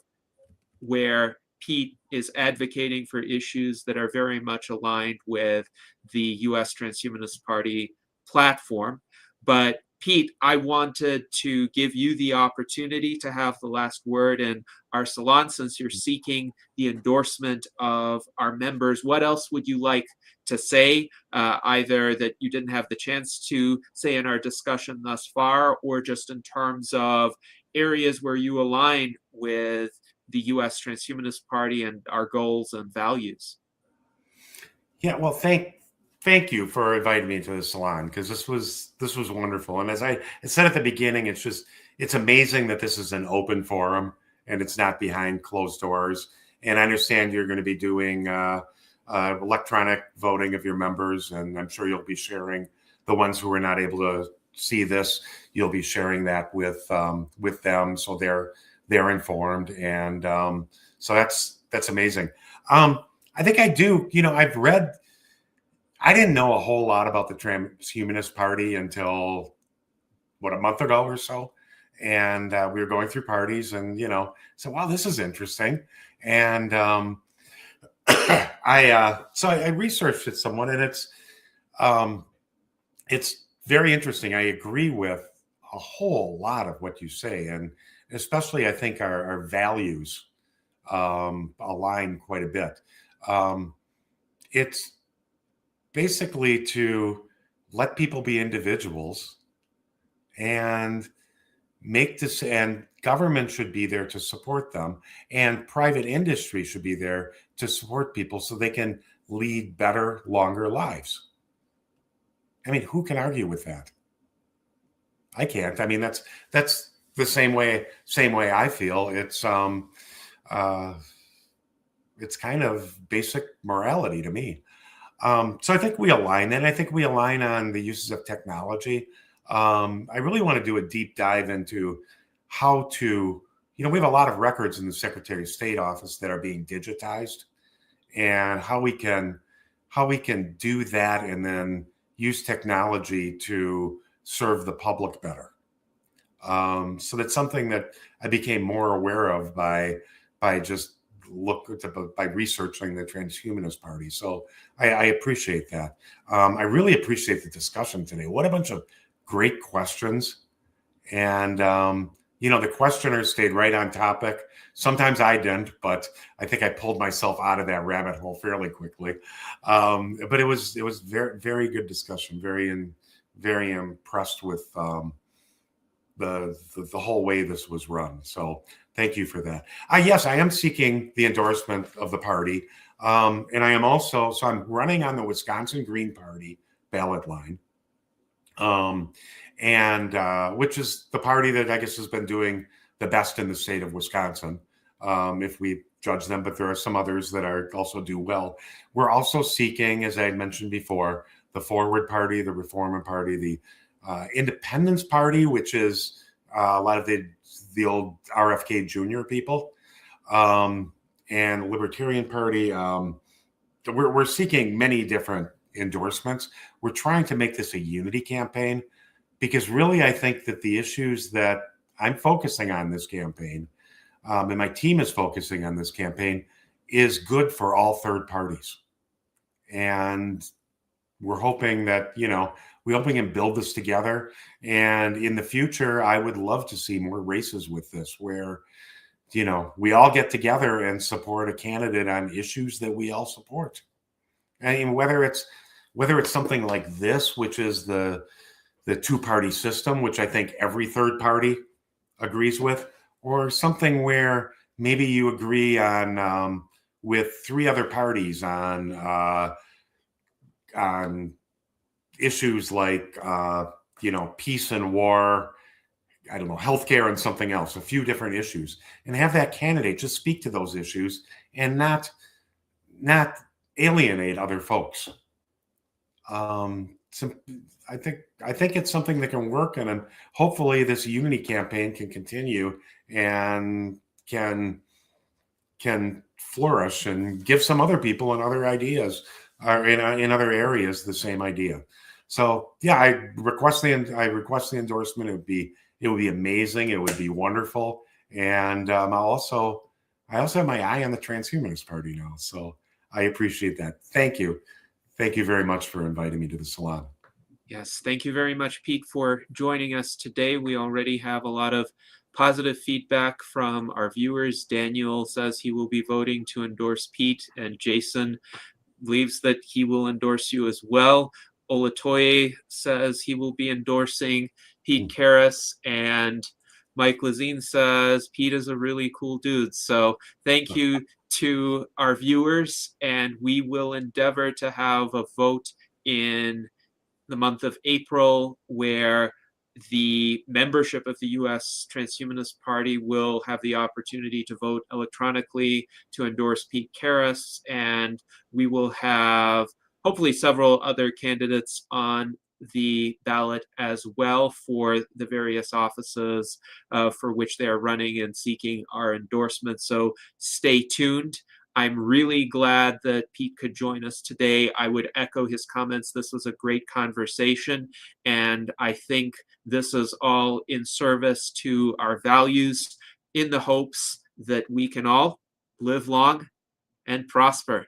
where Pete is advocating for issues that are very much aligned with the U.S. Transhumanist Party platform. But Pete, I wanted to give you the opportunity to have the last word in our salon, since you're seeking the endorsement of our members. What else would you like to say, either that you didn't have the chance to say in our discussion thus far, or just in terms of areas where you align with the U.S. Transhumanist Party and our goals and values? Yeah, well, thank you for inviting me to the salon, because this was wonderful. And as I said at the beginning, it's amazing that this is an open forum and it's not behind closed doors. And I understand you're going to be doing electronic voting of your members, and I'm sure you'll be sharing the ones who are not able to see this. You'll be sharing that with them, so they're informed, and so that's amazing. I think I do. I've read. I didn't know a whole lot about the Transhumanist Party until a month ago or so, and we were going through parties, and said, "Wow, this is interesting." And I researched it somewhat, and it's very interesting. I agree with a whole lot of what you say, and especially I think our values align quite a bit. It's basically to let people be individuals and make this, and government should be there to support them, and private industry should be there to support people so they can lead better, longer lives. I mean, who can argue with that? I can't. I mean, that's the same way I feel. It's kind of basic morality to me. So I think we align, and I think we align on the uses of technology. I really want to do a deep dive into how to, we have a lot of records in the Secretary of State office that are being digitized, and how we can do that and then use technology to serve the public better. So that's something that I became more aware of by researching the Transhumanist Party. So I appreciate that. I really appreciate the discussion today. What a bunch of great questions. And, the questioners stayed right on topic. Sometimes I didn't, but I think I pulled myself out of that rabbit hole fairly quickly. But it was very, very good discussion. Very impressed with the whole way this was run. So thank you for that. Yes, I am seeking the endorsement of the party. And I am also, so I'm running on the Wisconsin Green Party ballot line. And which is the party that I guess has been doing the best in the state of Wisconsin, if we judge them, but there are some others that are also do well. We're also seeking, as I had mentioned before, the Forward Party, the Reform Party, the Independence Party, which is a lot of the old RFK Jr. people, and Libertarian Party. We're seeking many different endorsements. We're trying to make this a unity campaign, because really I think that the issues that I'm focusing on this campaign, and my team is focusing on this campaign, is good for all third parties. And we're hoping that, we hope we can build this together. And in the future, I would love to see more races with this, where, we all get together and support a candidate on issues that we all support. I mean, whether it's something like this, which is the two-party system, which I think every third party agrees with, or something where maybe you agree on with three other parties on issues like peace and war, I don't know, healthcare and something else, a few different issues, and have that candidate just speak to those issues and not alienate other folks. So I think it's something that can work, and hopefully this unity campaign can continue and can flourish and give some other people and other ideas, or in other areas, the same idea. So yeah, I request the endorsement. It would be amazing. It would be wonderful. And I also have my eye on the Transhumanist Party now. So I appreciate that. Thank you. Thank you very much for inviting me to the salon. Yes, thank you very much, Pete, for joining us today. We already have a lot of positive feedback from our viewers. Daniel says he will be voting to endorse Pete, and Jason believes that he will endorse you as well. Olatoye says he will be endorsing Pete Karras, and Mike Lazine says Pete is a really cool dude. So thank you to our viewers, and we will endeavor to have a vote in the month of April where the membership of the U.S. Transhumanist Party will have the opportunity to vote electronically to endorse Pete Karras, and we will have hopefully several other candidates on the ballot as well for the various offices for which they are running and seeking our endorsement. So stay tuned. I'm really glad that Pete could join us today. I would echo his comments. This was a great conversation, and I think this is all in service to our values, in the hopes that we can all live long and prosper.